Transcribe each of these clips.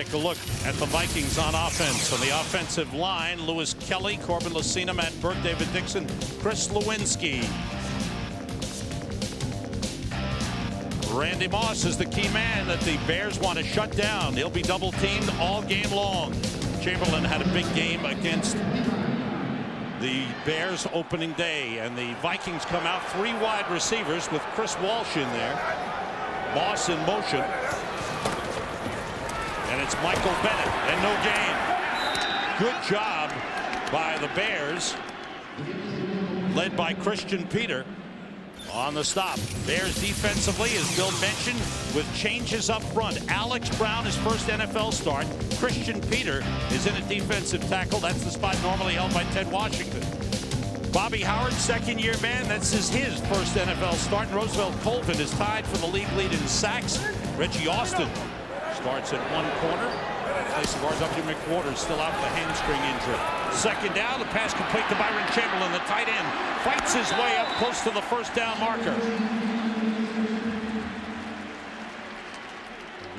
Take a look at the Vikings on offense. On the offensive line, Lewis Kelly, Corbin Lucina, Matt Burke, David Dixon, Chris Lewinsky. Randy Moss is the key man that the Bears want to shut down. He'll be double teamed all game long. Chamberlain had a big game against the Bears opening day, and the Vikings come out three wide receivers with Chris Walsh in there. Moss in motion. And it's Michael Bennett and no gain. Good job by the Bears, led by Christian Peter on the stop. Bears defensively, as Bill mentioned, with changes up front. Alex Brown, his first NFL start. Christian Peter is in a defensive tackle. That's the spot normally held by Ted Washington. Bobby Howard, second-year man. That's his first NFL start. And Roosevelt Colvin is tied for the league lead in sacks. Reggie Austin starts at one corner. Placing guards up to McWaters, still out with a hamstring injury. Second down, the pass complete to Byron Chamberlain. The tight end fights his way up close to the first down marker.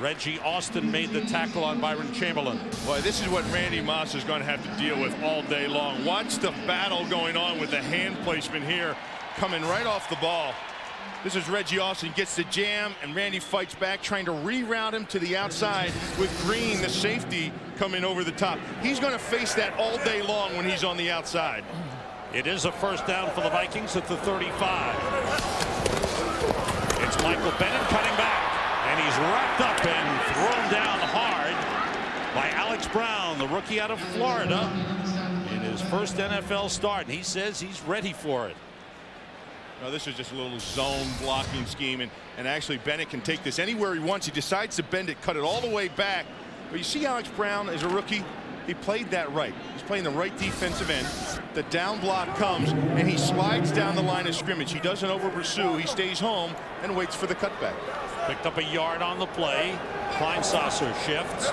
Reggie Austin made the tackle on Byron Chamberlain. Boy, this is what Randy Moss is going to have to deal with all day long. Watch the battle going on with the hand placement here, coming right off the ball. This is Reggie Austin, gets the jam, and Randy fights back, trying to reroute him to the outside with Green, the safety, coming over the top. He's going to face that all day long when he's on the outside. It is a first down for the Vikings at the 35. It's Michael Bennett cutting back, and he's wrapped up and thrown down hard by Alex Brown, the rookie out of Florida, in his first NFL start. And he says he's ready for it. No, this is just a little zone blocking scheme, and actually Bennett can take this anywhere he wants. He decides to bend it, cut it all the way back. But you see Alex Brown as a rookie, he played that right. He's playing the right defensive end. The down block comes, and he slides down the line of scrimmage. He doesn't over pursue. He stays home and waits for the cutback. Picked up a yard on the play. Kleinsasser shifts.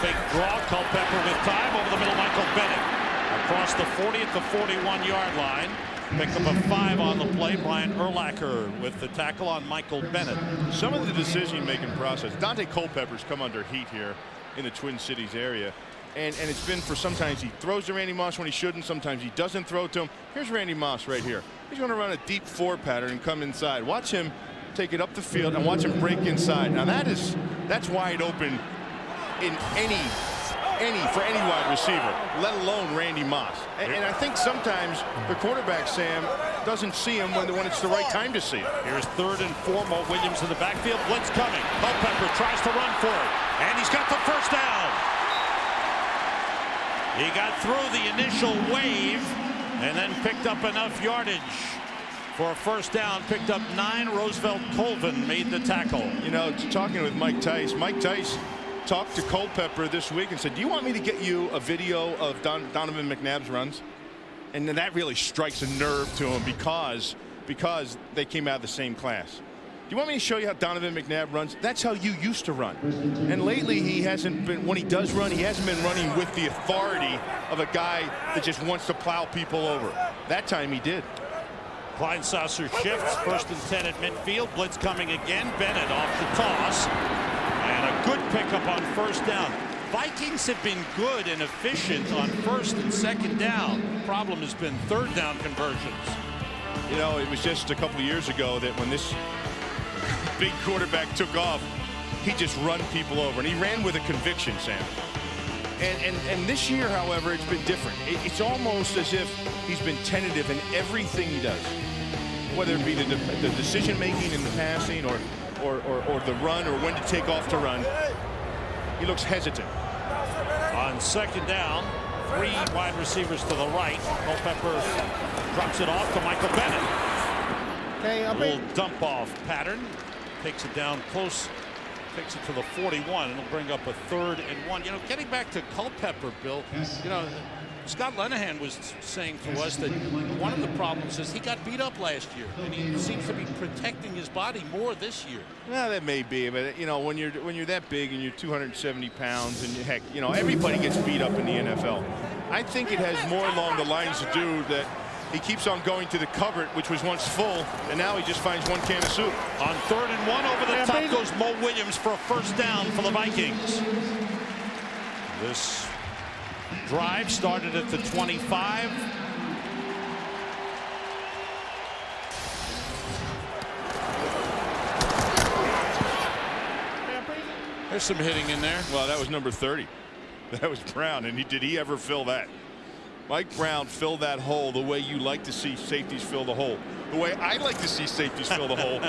Big draw. Culpepper with time over the middle. Michael Bennett across the 40 at the 41-yard line. Picked up a 5 on the play. Brian Urlacher with the tackle on Michael Bennett. Some of the decision-making process. Dante Culpepper's come under heat here in the Twin Cities area. And it's been for sometimes he throws to Randy Moss when he shouldn't. Sometimes he doesn't throw to him. Here's Randy Moss right here. He's going to run a deep 4 pattern and come inside. Watch him take it up the field and watch him break inside. Now that's wide open in for any wide receiver, let alone Randy Moss. And I think sometimes the quarterback, Sam, doesn't see him when it's the right time to see him. Here's 3rd and 4. Mo Williams in the backfield. Blitz coming. Culpepper tries to run for it, and he's got the first down. He got through the initial wave and then picked up enough yardage for a first down. Picked up 9. Roosevelt Colvin made the tackle. You know, talking with Mike Tice talked to Culpepper this week and said, do you want me to get you a video of Donovan McNabb's runs? And then that really strikes a nerve to him because they came out of the same class. Do you want me to show you how Donovan McNabb runs? That's how you used to run. And lately he hasn't been, when he does run, he hasn't been running with the authority of a guy that just wants to plow people over. That time he did. Kleinsasser shifts, 1st and 10 at midfield. Blitz coming again. Bennett off the toss. And a good pickup on first down. Vikings have been good and efficient on 1st and 2nd down. The problem has been 3rd down conversions. You know, it was just a couple of years ago that when this big quarterback took off, he just run people over. And he ran with a conviction, Sam. And this year, however, it's been different. It's almost as if he's been tentative in everything he does. Whether it be the decision-making in the passing or the run or when to take off to run. He looks hesitant. On 2nd down, 3 wide receivers to the right. Culpepper drops it off to Michael Bennett. A little dump off pattern. Takes it down close. Takes it to the 41. It'll bring up a 3rd and 1. You know, getting back to Culpepper, Bill, you know, Scott Linehan was saying to us that one of the problems is he got beat up last year, and he seems to be protecting his body more this year. Well, that may be, but you know, when you're that big and you're 270 pounds, and heck, you know, everybody gets beat up in the NFL. I think it has more along the lines to do that He keeps on going to the cupboard, which was once full, and now he just finds one can of soup. On 3rd and 1, over the top goes Mo Williams for a first down for the Vikings. This drive started at the 25. There's some hitting in there. Well, that was number 30. That was Brown, and did he ever fill that? Mike Brown filled that hole the way you like to see safeties fill the hole. The way I like to see safeties fill the hole.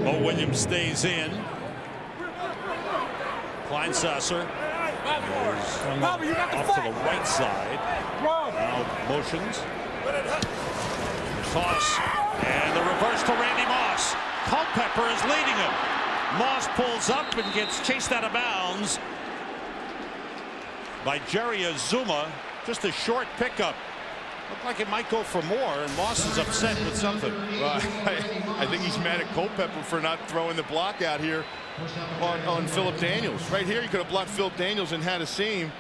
Mo Williams stays in. Kleinsasser off to the right side. Now motions. Toss. And the reverse to Randy Moss. Culpepper is leading him. Moss pulls up and gets chased out of bounds by Jerry Azuma. Just a short pickup. Looked like it might go for more, and Moss is upset with something. Well, I think he's mad at Culpepper for not throwing the block out here on Phillip Daniels. Right here, he could have blocked Phillip Daniels and had a seam.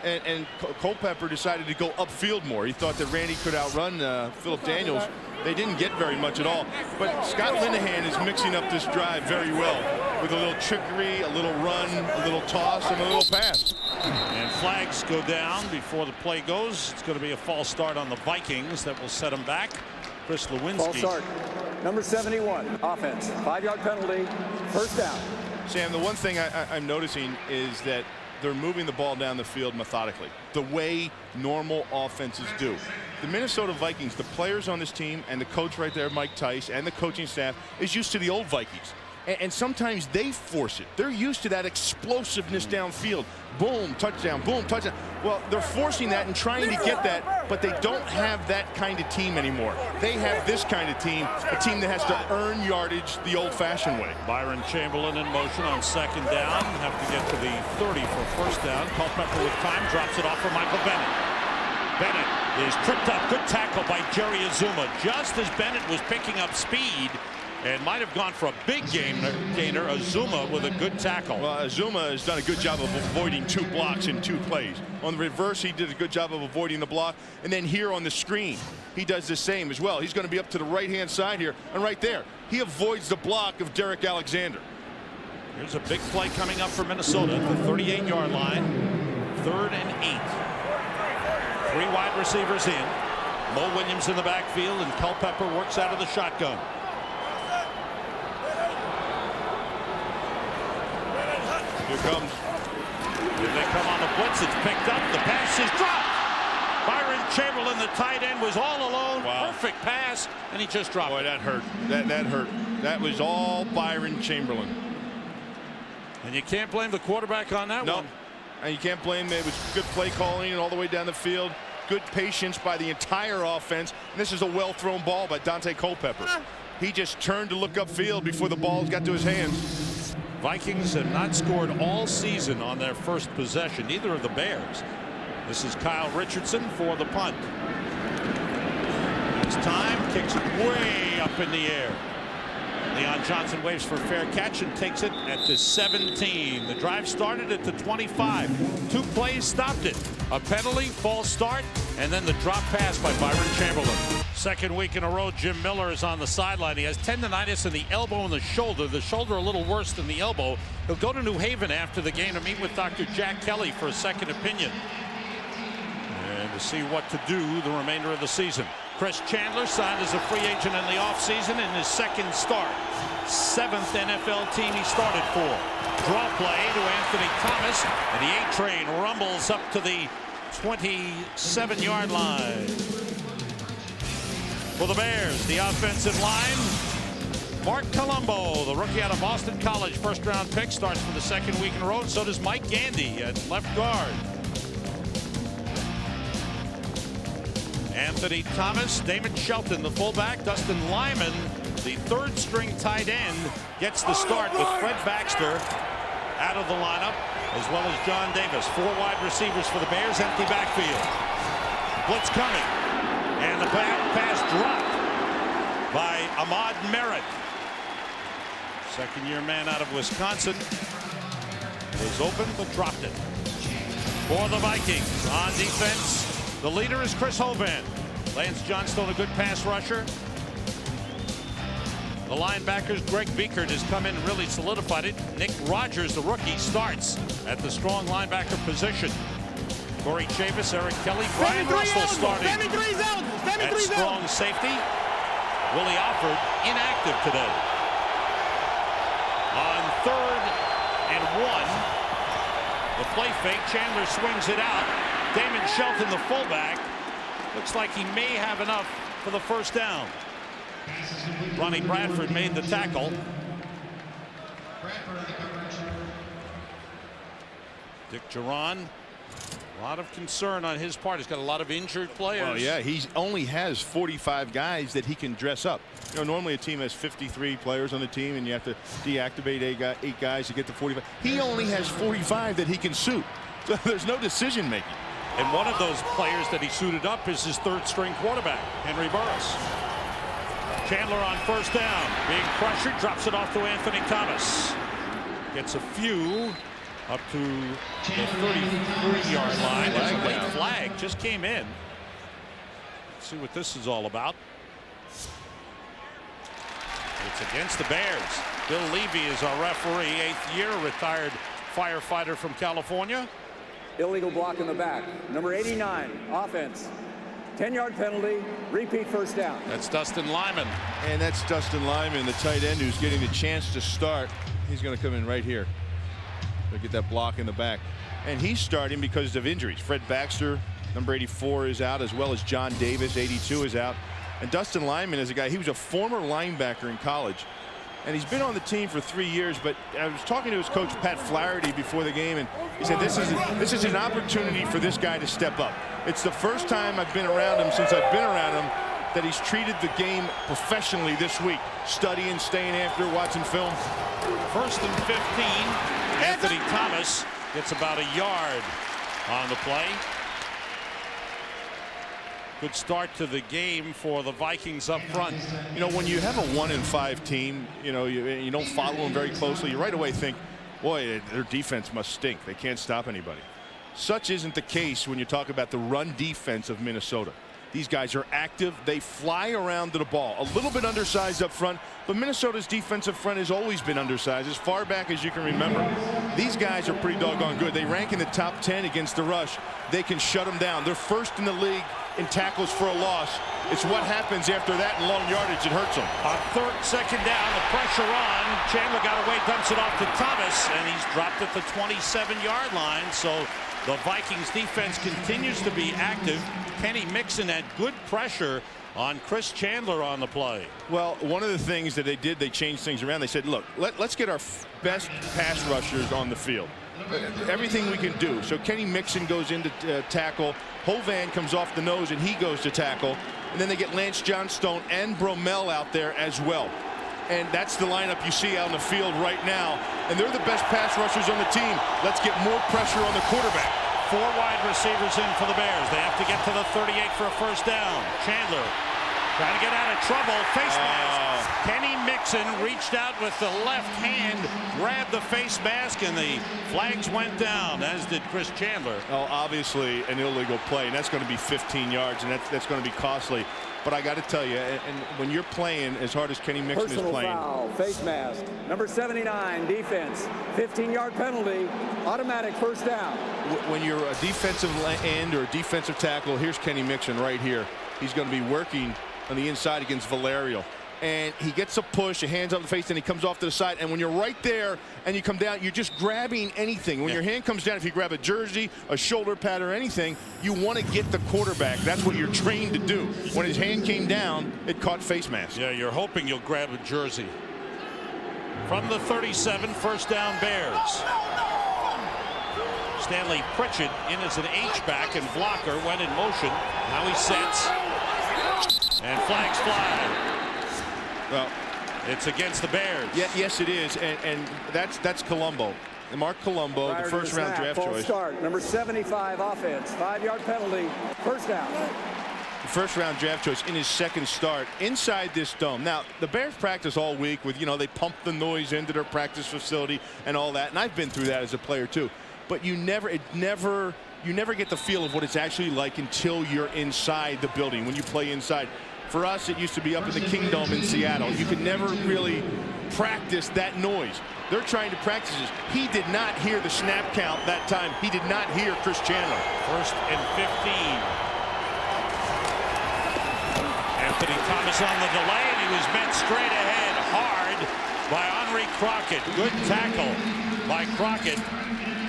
And Culpepper decided to go upfield more. He thought that Randy could outrun Phillip Daniels. They didn't get very much at all. But Scott Linehan is mixing up this drive very well with a little trickery, a little run, a little toss, and a little pass. And flags go down before the play goes. It's going to be a false start on the Vikings that will set them back. Chris Lewinsky. False start. Number 71, offense. 5-yard penalty, first down. Sam, the one thing I'm noticing is that they're moving the ball down the field methodically, the way normal offenses do. The Minnesota Vikings, the players on this team and the coach right there, Mike Tice, and the coaching staff is used to the old Vikings. And sometimes they force it. They're used to that explosiveness downfield. Boom, touchdown, boom, touchdown. Well, they're forcing that and trying to get that, but they don't have that kind of team anymore. They have this kind of team, a team that has to earn yardage the old-fashioned way. Byron Chamberlain in motion on 2nd down. Have to get to the 30 for first down. Culpepper with time, drops it off for Michael Bennett. Bennett is tripped up. Good tackle by Jerry Azuma. Just as Bennett was picking up speed and might have gone for a big gainer, Azuma with a good tackle. Well, Azuma has done a good job of avoiding 2 blocks in 2 plays. On the reverse, he did a good job of avoiding the block. And then here on the screen, he does the same as well. He's going to be up to the right-hand side here. And right there, he avoids the block of Derek Alexander. Here's a big play coming up for Minnesota at the 38-yard line. 3rd and 8. 3 wide receivers in. Mo Williams in the backfield, and Culpepper works out of the shotgun. Here comes. Here they come on the blitz. It's picked up. The pass is dropped. Byron Chamberlain, the tight end, was all alone. Wow. Perfect pass, and he just dropped Boy, it. that hurt. That hurt. That was all Byron Chamberlain. And you can't blame the quarterback on that one. And you can't blame him. It was good play calling and all the way down the field. Good patience by the entire offense. And this is a well-thrown ball by Dante Culpepper. He just turned to look upfield before the ball got to his hands. Vikings have not scored all season on their first possession. Neither of the Bears. This is Kyle Richardson for the punt. It's time. Kicks it way up in the air. Leon Johnson waves for fair catch and takes it at the 17. The drive started at the 25. 2 plays stopped it. A penalty, false start, and then the drop pass by Byron Chamberlain. 2nd week in a row, Jim Miller is on the sideline. He has tendonitis in the elbow and the shoulder. The shoulder a little worse than the elbow. He'll go to New Haven after the game to meet with Dr. Jack Kelly for a second opinion and to see what to do the remainder of the season. Chris Chandler signed as a free agent in the offseason in his 2nd start. 7th NFL team he started for. Draw play to Anthony Thomas, and the A train rumbles up to the 27-yard line. For the Bears, the offensive line, Mark Colombo, the rookie out of Boston College, 1st-round pick, starts for the 2nd week in a row. So does Mike Gandy at left guard. Anthony Thomas, Damon Shelton, the fullback, Dustin Lyman, the 3rd-string tight end, gets the start with Fred Baxter out of the lineup, as well as John Davis. 4 wide receivers for the Bears, empty backfield. Blitz coming, and the pass dropped by Ahmad Merritt. 2nd-year man out of Wisconsin. It was open, but dropped it. For the Vikings, on defense, The leader is Chris Hovan. Lance Johnstone, a good pass rusher. The linebackers, Greg Biekert has come in and really solidified it. Nick Rogers, the rookie, starts at the strong linebacker position. Corey Chavis, Eric Kelly, Brian Russell starting at strong safety. Willie Alford inactive today. On 3rd and 1, the play fake. Chandler swings it out. Damon Shelton, the fullback, looks like he may have enough for the first down. Ronnie Bradford made the tackle. Dick Geron, a lot of concern on his part. He's got a lot of injured players. Oh yeah, he only has 45 guys that he can dress up. You know, normally a team has 53 players on the team, and you have to deactivate 8 guys to get to 45. He only has 45 that he can suit. So there's no decision making. And one of those players that he suited up is his 3rd-string quarterback, Henry Burris. Chandler on first down, being pressured, drops it off to Anthony Thomas. Gets a few up to the 33-yard line. There's a late flag, just came in. Let's see what this is all about. It's against the Bears. Bill Levy is our referee, 8th year, retired firefighter from California. Illegal block in the back. Number 89, offense. 10-yard penalty, repeat first down. That's Dustin Lyman. And that's Dustin Lyman, the tight end who's getting the chance to start. He's going to come in right here. They'll get that block in the back. And he's starting because of injuries. Fred Baxter, number 84, is out, as well as John Davis, 82, is out. And Dustin Lyman is a guy, he was a former linebacker in college. And he's been on the team for 3 years, but I was talking to his coach, Pat Flaherty, before the game, and he said this is an opportunity for this guy to step up. It's the first time I've been around him since I've been around him that he's treated the game professionally this week, studying, staying after, watching film. 1st and 15. Anthony Thomas gets about a yard on the play. Good start to the game for the Vikings up front. You know, when you have a 1-5 team, you know, you don't follow them very closely, you right away think, boy, their defense must stink. They can't stop anybody. Such isn't the case when you talk about the run defense of Minnesota. These guys are active. They fly around to the ball. A little bit undersized up front, but Minnesota's defensive front has always been undersized as far back as you can remember. These guys are pretty doggone good. They rank in the top 10 against the rush. They can shut them down. They're 1st in the league in tackles for a loss. It's what happens after that in long yardage. It hurts them. On 2nd down, the pressure on. Chandler got away, dumps it off to Thomas, and he's dropped at the 27-yard line. So the Vikings defense continues to be active. Kenny Mixon had good pressure on Chris Chandler on the play. Well, one of the things that they did, they changed things around. They said, look, let's get our best pass rushers on the field. Everything we can do. So Kenny Mixon goes into tackle. Hovan comes off the nose and he goes to tackle. And then they get Lance Johnstone and Bromell out there as well. And that's the lineup you see out on the field right now. And they're the best pass rushers on the team. Let's get more pressure on the quarterback. 4 wide receivers in for the Bears. They have to get to the 38 for a first down. Chandler trying to get out of trouble. Face mask. Kenny Mixon reached out with the left hand, grabbed the face mask, and the flags went down, as did Chris Chandler. Oh, obviously an illegal play, and that's going to be 15 yards, and that's going to be costly. But I got to tell you, and when you're playing as hard as Kenny Mixon is playing. Foul, face mask. Number 79, defense. 15-yard penalty, automatic first down. When you're a defensive end or a defensive tackle, here's Kenny Mixon right here. He's going to be working on the inside against Valerio. And he gets a push, a hands up the face, and he comes off to the side. And when you're right there and you come down, you're just grabbing anything. When your hand comes down, if you grab a jersey, a shoulder pad, or anything, you want to get the quarterback. That's what you're trained to do. When his hand came down, it caught face mask. Yeah, you're hoping you'll grab a jersey. From the 37, first down Bears. Stanley Pritchett in as an H-back, and blocker went in motion. Now he sets. And flags fly. Well, it's against the Bears. Yeah, yes, it is, and that's Colombo. Mark Colombo, the first-round draft choice. Start. Number 75, offense. 5-yard penalty. First down. The first-round draft choice in his second start inside this dome. Now, the Bears practice all week with, they pump the noise into their practice facility and all that, and I've been through that as a player too. But it never you never get the feel of what it's actually like until you're inside the building, when you play inside. For us, it used to be up in the Kingdome in Seattle. You could never really practice that noise. They're trying to practice this. He did not hear the snap count that time. He did not hear Chris Chandler. 1st and 15. Anthony Thomas on the delay, and he was met straight ahead hard by Henri Crockett. Good tackle by Crockett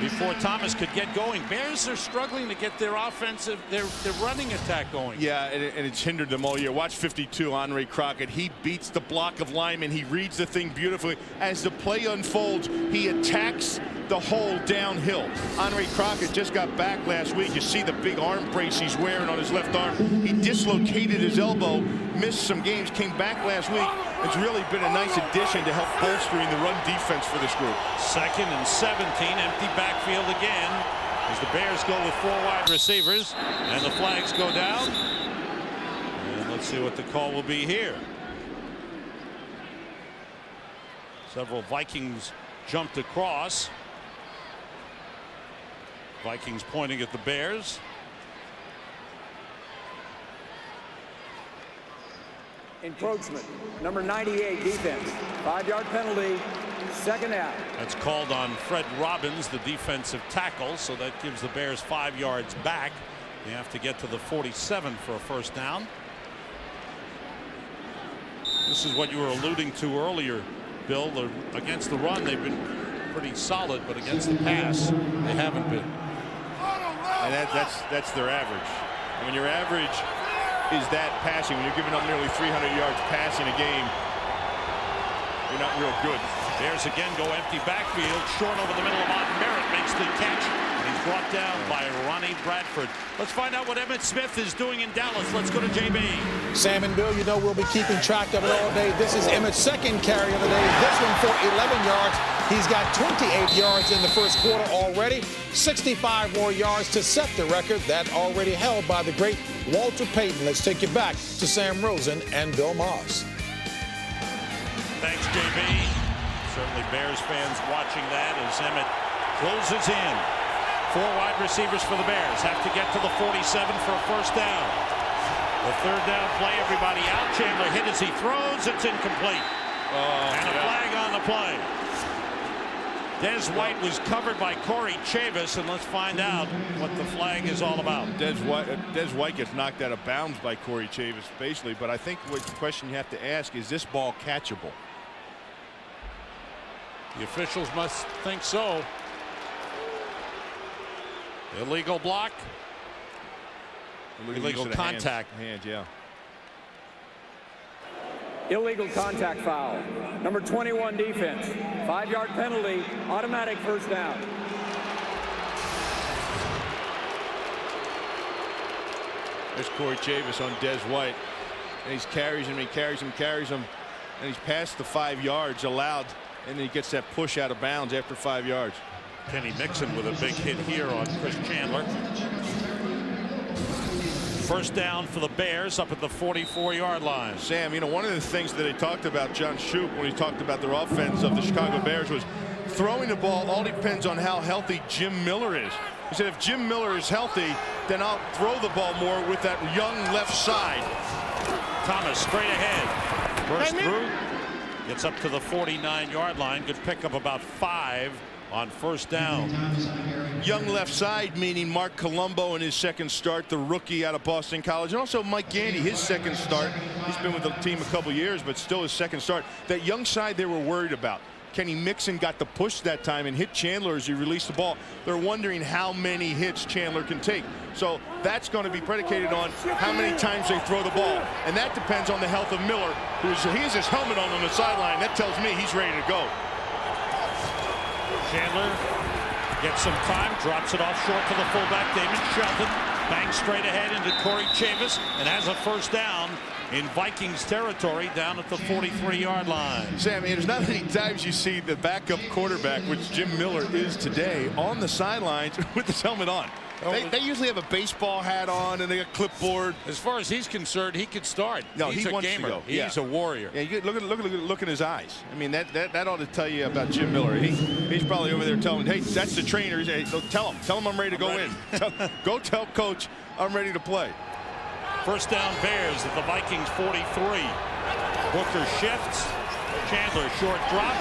before Thomas could get going. Bears are struggling to get their offensive, their running attack going. Yeah, and it's hindered them all year. Watch 52, Henri Crockett. He beats the block of linemen. He reads the thing beautifully. As the play unfolds, he attacks the hole downhill. Henri Crockett just got back last week. You see the big arm brace he's wearing on his left arm. He dislocated his elbow, missed some games, came back last week. It's really been a nice addition to help bolstering the run defense for this group. 2nd and 17, empty backfield again as the Bears go with 4 wide receivers, and the flags go down. And let's see what the call will be here. Several Vikings jumped across. Vikings pointing at the Bears. Encroachment, number 98, defense. 5-yard penalty, 2nd out. That's called on Fred Robbins, the defensive tackle, so that gives the Bears 5 yards back. They have to get to the 47 for a 1st down. This is what you were alluding to earlier, Bill. Against the run, they've been pretty solid, but against the pass, they haven't been. And that's their average. I mean, your average is that passing. When you're giving up nearly 300 yards passing a game, you're not real good. Bears again go empty backfield, short over the middle of Martin Merritt, makes the catch, and he's brought down by Ronnie Bradford. Let's find out what Emmitt Smith is doing in Dallas. Let's go to JB. Sam and Bill, you know we'll be keeping track of it all day. This is Emmitt's 2nd carry of the day. This one for 11 yards. He's got 28 yards in the 1st quarter already. 65 more yards to set the record that already held by the great Walter Payton. Let's take you back to Sam Rosen and Bill Moss. Thanks, JB. Certainly Bears fans watching that as Emmitt closes in. 4 wide receivers for the Bears. Have to get to the 47 for a 1st down. The 3rd down play, everybody out. Chandler hit as he throws. It's incomplete. And a flag on the play. Des White was covered by Corey Chavis, and let's find out what the flag is all about. Des White gets knocked out of bounds by Corey Chavis, basically. But I think what the question you have to ask is this ball catchable? The officials must think so. Illegal block. Illegal contact. Hands, yeah. Illegal contact foul. Number 21, defense. 5-yard penalty, automatic 1st down. There's Corey Chavis on Des White. And he carries him, and he's past the 5 yards allowed, and then he gets that push out of bounds after 5 yards. Kenny Mixon with a big hit here on Chris Chandler. 1st down for the Bears up at the 44-yard line. Sam, you know, one of the things that he talked about, John Shoup, when he talked about their offense of the Chicago Bears, was throwing the ball all depends on how healthy Jim Miller is. He said, if Jim Miller is healthy, then I'll throw the ball more with that young left side. Thomas straight ahead. Burst through. Gets up to the 49-yard line. Good pickup, about 5 on 1st down. Young left side, meaning Mark Colombo in his 2nd start, the rookie out of Boston College, and also Mike Gandy, his 2nd start. He's been with the team a couple years, but still his 2nd start. That young side they were worried about. Kenny Mixon got the push that time and hit Chandler as he released the ball. They're wondering how many hits Chandler can take. So that's going to be predicated on how many times they throw the ball. And that depends on the health of Miller, he has his helmet on the sideline. That tells me he's ready to go. Chandler gets some time, drops it off short to the fullback, Damon Shelton. Bangs straight ahead into Corey Chavis and has a 1st down in Vikings territory down at the 43-yard line. Sam, there's not many times you see the backup quarterback, which Jim Miller is today, on the sidelines with his helmet on. They usually have a baseball hat on and they got clipboard. As far as he's concerned, he could start. No, he's he a wants gamer. to go. He's a warrior. Yeah, look in his eyes. I mean, that ought to tell you about Jim Miller. He's probably over there telling, hey, that's the trainer. Hey, tell him I'm ready to go in. Go tell coach I'm ready to play. First down, Bears at the Vikings 43. Booker shifts. Chandler, short drop.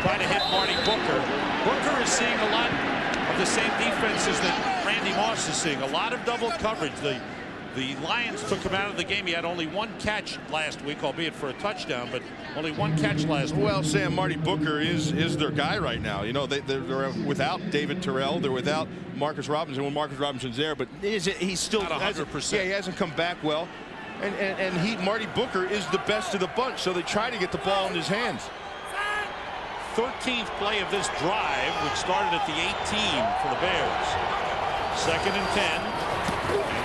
Try to hit Marty Booker. Booker is seeing a lot of the same defenses that Randy Moss is seeing. A lot of double coverage. The Lions took him out of the game. He had only one catch last week, albeit for a touchdown, but only one catch last week. Well, Sam, Marty Booker is their guy right now. You know, they're without David Terrell. They're without Marcus Robinson when Marcus Robinson's there, but he's still not 100%. Yeah, he hasn't come back well. And Marty Booker is the best of the bunch, so they try to get the ball in his hands. 13th play of this drive, which started at the 18 for the Bears. 2nd and 10.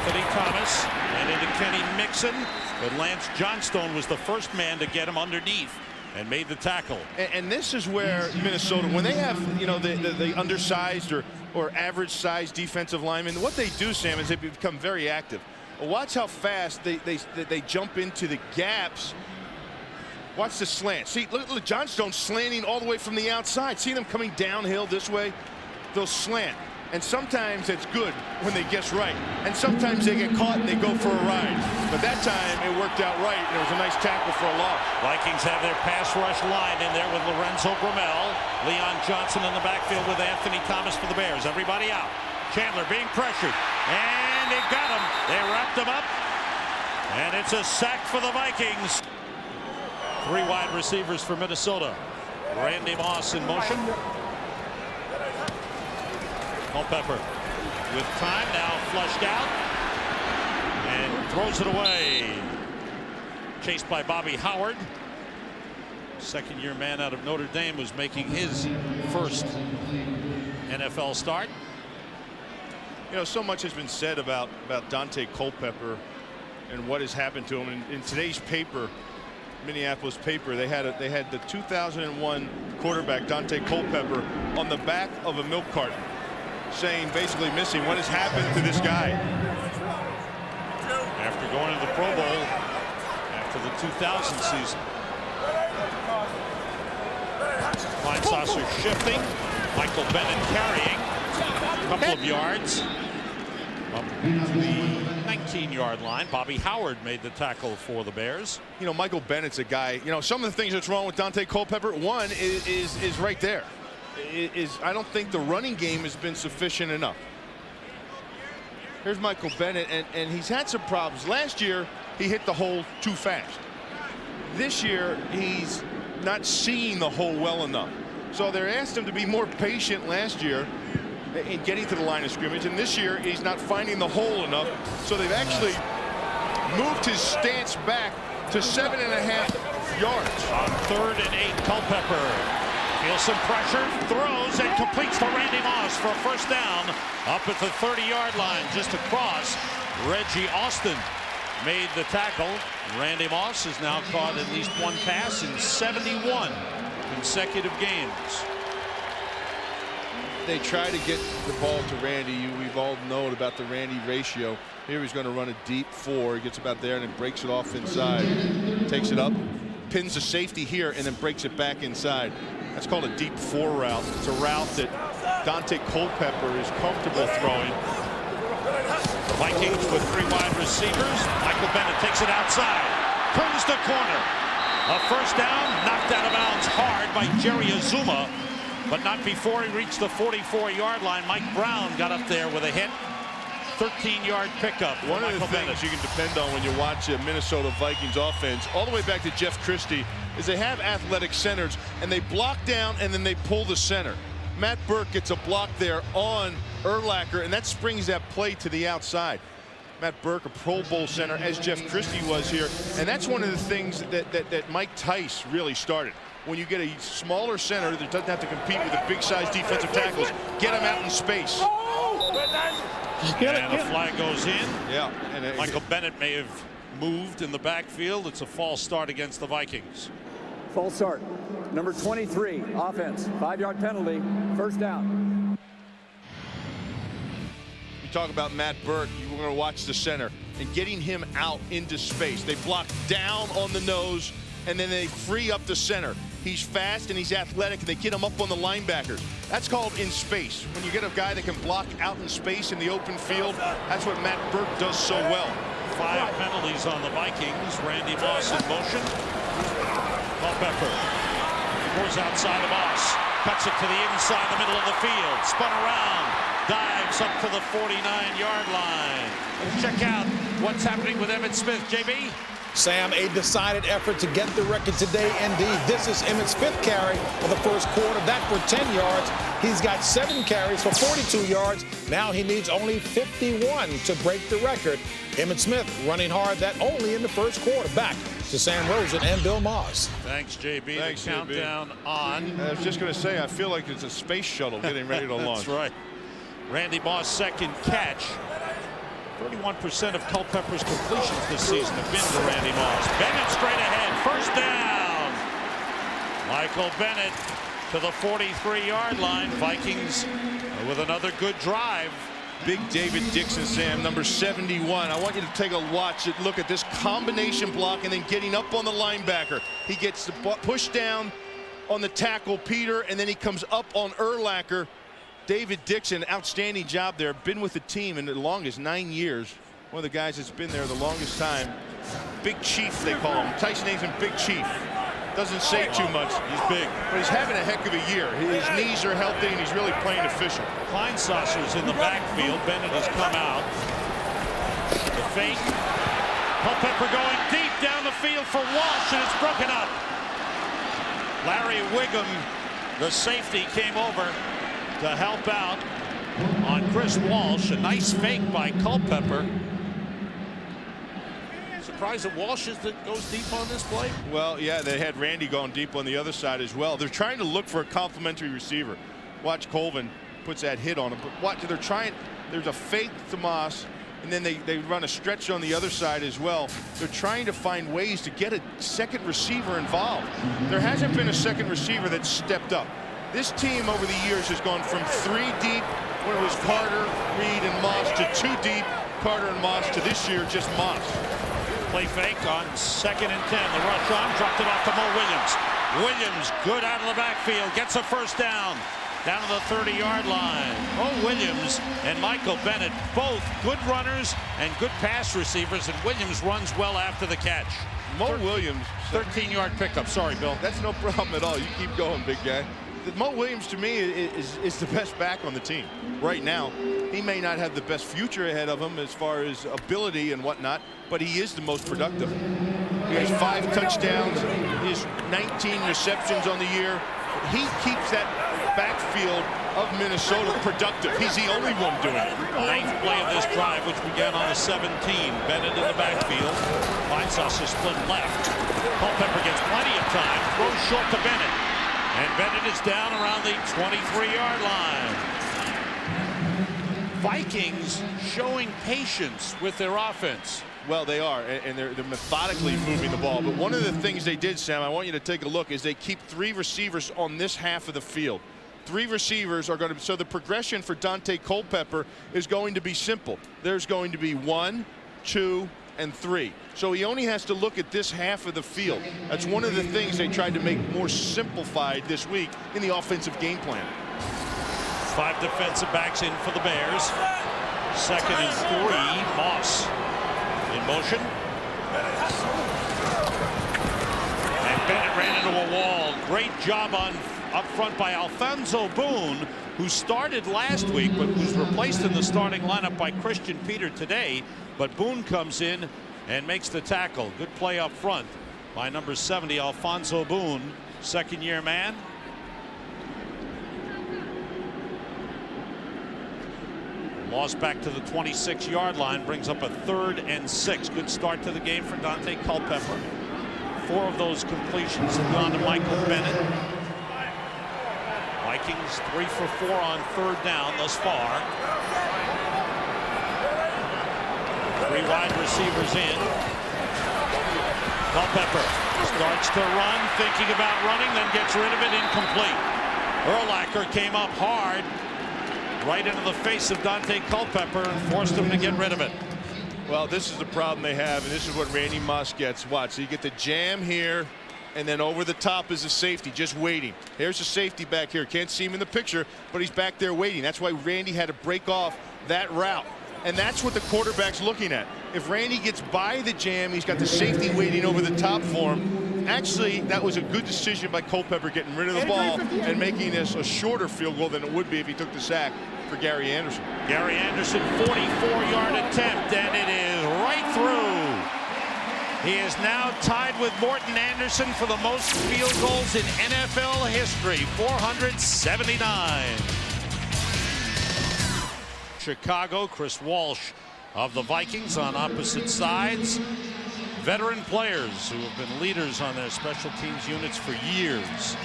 Anthony Thomas and into Kenny Mixon, but Lance Johnstone was the first man to get him underneath and made the tackle. And this is where Minnesota, when they have, you know, the undersized or average sized defensive linemen, what they do, Sam, is they become very active. Watch how fast they jump into the gaps. Watch the slant. See, look, Johnstone slanting all the way from the outside. See them coming downhill this way? They'll slant. And sometimes it's good when they guess right. And sometimes they get caught and they go for a ride. But that time it worked out right, and it was a nice tackle for a loss. Vikings have their pass rush line in there with Lorenzo Grammel. Leon Johnson in the backfield with Anthony Thomas for the Bears. Everybody out. Chandler being pressured. And they got him. They wrapped him up. And it's a sack for the Vikings. 3 wide receivers for Minnesota. Randy Moss in motion. Culpepper with time now, flushed out and throws it away. Chased by Bobby Howard. Second-year man out of Notre Dame, was making his first NFL start. You know, so much has been said about Dante Culpepper and what has happened to him. In today's paper, Minneapolis paper, they had the 2001 quarterback Dante Culpepper on the back of a milk carton, saying basically missing what has happened to this guy. After going to the Pro Bowl after the 2000 season. Kleinsasser shifting. Michael Bennett carrying. A couple of yards. Up to the 19-yard line. Bobby Howard made the tackle for the Bears. You know, Michael Bennett's a guy, you know, some of the things that's wrong with Dante Culpepper, one is right there. I don't think the running game has been sufficient enough. Here's Michael Bennett, and he's had some problems. Last year, he hit the hole too fast. This year, he's not seeing the hole well enough. So they asked him to be more patient last year in getting to the line of scrimmage, and this year he's not finding the hole enough. So they've actually moved his stance back to 7.5 yards. On 3rd and 8, Culpepper feels some pressure, throws, and completes to Randy Moss for a first down up at the 30-yard line, just across. Reggie Austin made the tackle. Randy Moss has now caught at least one pass in 71 consecutive games. They try to get the ball to Randy. We've all known about the Randy ratio. Here he's going to run a deep 4. He gets about there and then breaks it off inside. Takes it up, pins the safety here, and then breaks it back inside. That's called a deep 4 route. It's a route that Dante Culpepper is comfortable throwing. The Vikings with 3 wide receivers. Michael Bennett takes it outside. Turns the corner. A first down, knocked out of bounds hard by Jerry Azuma, but not before he reached the 44-yard line. Mike Brown got up there with a hit. 13-yard pickup. One of the things you can depend on when you watch a Minnesota Vikings offense, all the way back to Jeff Christie, is they have athletic centers, and they block down and then they pull the center. Matt Burke gets a block there on Urlacher, and that springs that play to the outside. Matt Burke, a Pro Bowl center, as Jeff Christie was here, and that's one of the things that Mike Tice really started. When you get a smaller center that doesn't have to compete with the big-sized defensive tackles, get them out in space. And the flag goes in. Yeah. Michael Bennett may have moved in the backfield. It's a false start against the Vikings. False start. Number 23, offense. 5-yard penalty. First down. talk about Matt Burke, you were going to watch the center and getting him out into space. They block down on the nose, and then they free up the center. He's fast and he's athletic, and they get him up on the linebackers. That's called in space. When you get a guy that can block out in space in the open field, that's what Matt Burke does so well. 5 penalties on the Vikings. Randy Moss in motion. Culpepper goes outside of Moss. Cuts it to the inside, the middle of the field. Spun around. Dives up to the 49-yard line. Let's check out what's happening with Emmitt Smith. JB? Sam, a decided effort to get the record today. Indeed, this is Emmitt's 5th carry of the first quarter. That for 10 yards. He's got 7 carries for 42 yards. Now he needs only 51 to break the record. Emmitt Smith running hard, that only in the first quarter. Back to Sam Rosen and Bill Moss. Thanks, JB. Thanks, the countdown JB. on. I was just going to say, I feel like it's a space shuttle getting ready to launch. That's right. Randy Moss' second catch. 31% of Culpepper's completions this season have been to Randy Moss. Bennett straight ahead. First down. Michael Bennett to the 43-yard line. Vikings with another good drive. Big David Dixon, Sam, number 71. I want you to take a look at this combination block and then getting up on the linebacker. He gets the push down on the tackle, Peter, and then he comes up on Urlacher. David Dixon, outstanding job there. Been with the team in the longest 9 years. One of the guys that's been there the longest time. Big Chief, they call him. Tyson names him Big Chief. Doesn't say too much. He's big, but he's having a heck of a year. His knees are healthy, and he's really playing efficient. Kleinsasser's in the backfield. Bennett has come out. The fake. Culpepper going deep down the field for Walsh, and it's broken up. Larry Wiggum, the safety, came over to help out on Chris Walsh. A nice fake by Culpepper. Surprised that Walsh goes deep on this play? Well, yeah, they had Randy going deep on the other side as well. They're trying to look for a complimentary receiver. Watch Colvin puts that hit on him. But watch, they're trying. There's a fake to Moss, and then they run a stretch on the other side as well. They're trying to find ways to get a second receiver involved. There hasn't been a second receiver that's stepped up. This team over the years has gone from 3 deep when it was Carter, Reed, and Moss to 2 deep, Carter and Moss, to this year just Moss. Play fake on 2nd and 10. The rush on, dropped it off to Mo Williams. Williams, good out of the backfield, gets a first down to the 30-yard line. Mo Williams and Michael Bennett, both good runners and good pass receivers, and Williams runs well after the catch. Mo Williams, 13-yard pickup. Sorry, Bill. That's no problem at all. You keep going, big guy. Mo Williams, to me, is the best back on the team right now. He may not have the best future ahead of him as far as ability and whatnot, but he is the most productive. He has 5 touchdowns. He has 19 receptions on the year. He keeps that backfield of Minnesota productive. He's the only one doing it. 9th play of this drive, which began on a 17. Bennett in the backfield. Kleinsasser split left. Culpepper gets plenty of time. Throws short to Bennett. And Bennett is down around the 23-yard line. Vikings showing patience with their offense. Well, they are, and they're methodically moving the ball. But one of the things they did, Sam, I want you to take a look, is they keep 3 receivers on this half of the field. 3 receivers are going to, so the progression for Dante Culpepper is going to be simple. There's going to be 1, 2, and 3. So he only has to look at this half of the field. That's one of the things they tried to make more simplified this week in the offensive game plan. 5 defensive backs in for the Bears. 2nd and 3. Moss in motion. And Bennett ran into a wall. Great job up front by Alfonso Boone, who started last week but was replaced in the starting lineup by Christian Peter today. But Boone comes in and makes the tackle. Good play up front by number 70, Alfonso Boone, 2nd-year man. Moss back to the 26-yard line, brings up a 3rd and 6. Good start to the game for Dante Culpepper. 4 of those completions have gone to Michael Bennett. Vikings 3 for 4 on 3rd down thus far. 3 wide receivers in. Culpepper starts to run, thinking about running, then gets rid of it, incomplete. Urlacher came up hard. right into the face of Dante Culpepper and forced him to get rid of it. Well, this is the problem they have, and this is what Randy Moss gets. Watch, so you get the jam here, and then over the top is a safety, just waiting. Here's a safety back here. Can't see him in the picture, but he's back there waiting. That's why Randy had to break off that route. And that's what the quarterback's looking at. If Randy gets by the jam, he's got the safety waiting over the top for him. Actually, that was a good decision by Culpepper getting rid of the ball and making this a shorter field goal than it would be if he took the sack for Gary Anderson. Gary Anderson, 44-yard attempt, and it is right through. He is now tied with Morton Anderson for the most field goals in NFL history, 479. Chicago, Chris Walsh of the Vikings on opposite sides. Veteran players who have been leaders on their special teams units for years.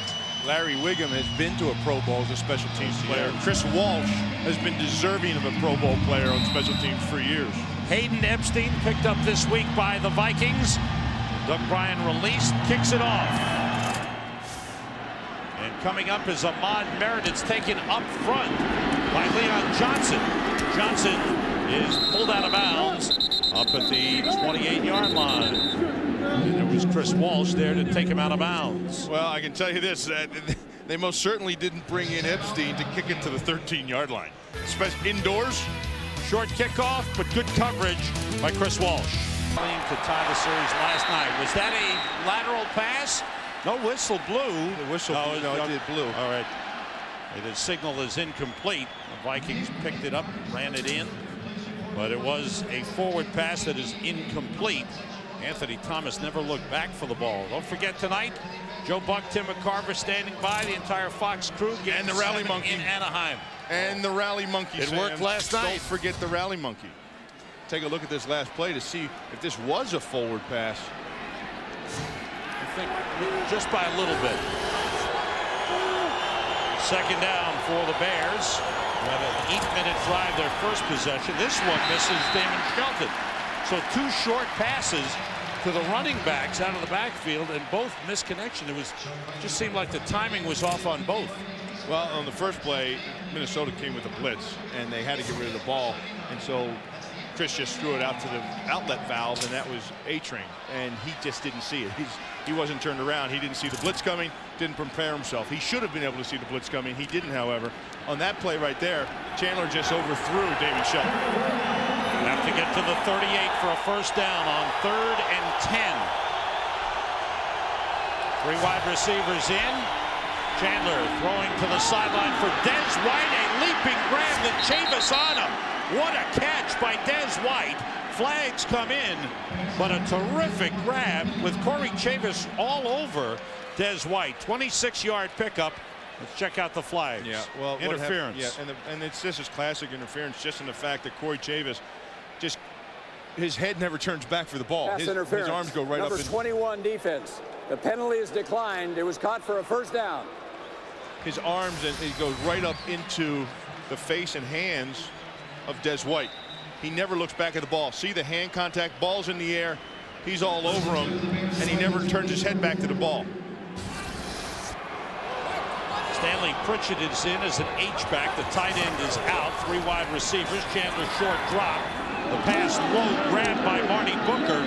Larry Wiggum has been to a Pro Bowl as a special teams player. Chris Walsh has been deserving of a Pro Bowl player on special teams for years. Hayden Epstein picked up this week by the Vikings. Doug Bryan released, kicks it off. And coming up is Ahmad Merritt. It's taken up front by Leon Johnson. Johnson is pulled out of bounds up at the 28-yard line. And there was Chris Walsh there to take him out of bounds. Well, I can tell you this, they most certainly didn't bring in Epstein to kick it to the 13-yard line. Indoors. Short kickoff, but good coverage by Chris Walsh. To tie the series last night. Was that a lateral pass? No whistle blew. The whistle blew. No, it did blew. All right. The signal is incomplete. The Vikings picked it up, ran it in, but it was a forward pass that is incomplete. Anthony Thomas never looked back for the ball. Don't forget tonight, Joe Buck, Tim McCarver standing by, the entire Fox crew. And the Rally Monkey. In Anaheim. And the Rally Monkey. It worked last night. Don't forget the Rally Monkey. Take a look at this last play to see if this was a forward pass. I think just by a little bit. Second down for the Bears. Had an 8-minute drive their first possession. This one misses Damon Shelton. So two short passes to the running backs out of the backfield, and both misconnection. Just seemed like the timing was off on both. Well, on the first play, Minnesota came with a blitz, and they had to get rid of the ball, and so Chris just threw it out to the outlet valve, and that was A-Train, and he just didn't see it. He wasn't turned around. He didn't see the blitz coming, didn't prepare himself. He should have been able to see the blitz coming. He didn't, however. On that play right there, Chandler just overthrew David Shelton. Have to get to the 38 for a first down on 3rd and 10. 3 wide receivers in. Chandler throwing to the sideline for Dez White. A leaping grab that Chavis on him. What a catch by Dez White. Flags come in, but a terrific grab with Corey Chavis all over Dez White. 26-yard pickup. Let's check out the flags. Yeah, well, interference. And this is classic interference, just in the fact that Corey Chavis just his head never turns back for the ball. His arms go right up. Number 21 defense. The penalty is declined. It was caught for a first down. His arms, and he goes right up into the face and hands of Dez White. He never looks back at the ball. See the hand contact, ball's in the air. He's all over him, and he never turns his head back to the ball. Stanley Pritchett is in as an H-back. The tight end is out. 3 wide receivers. Chandler short drop. The pass low, grabbed by Marty Booker,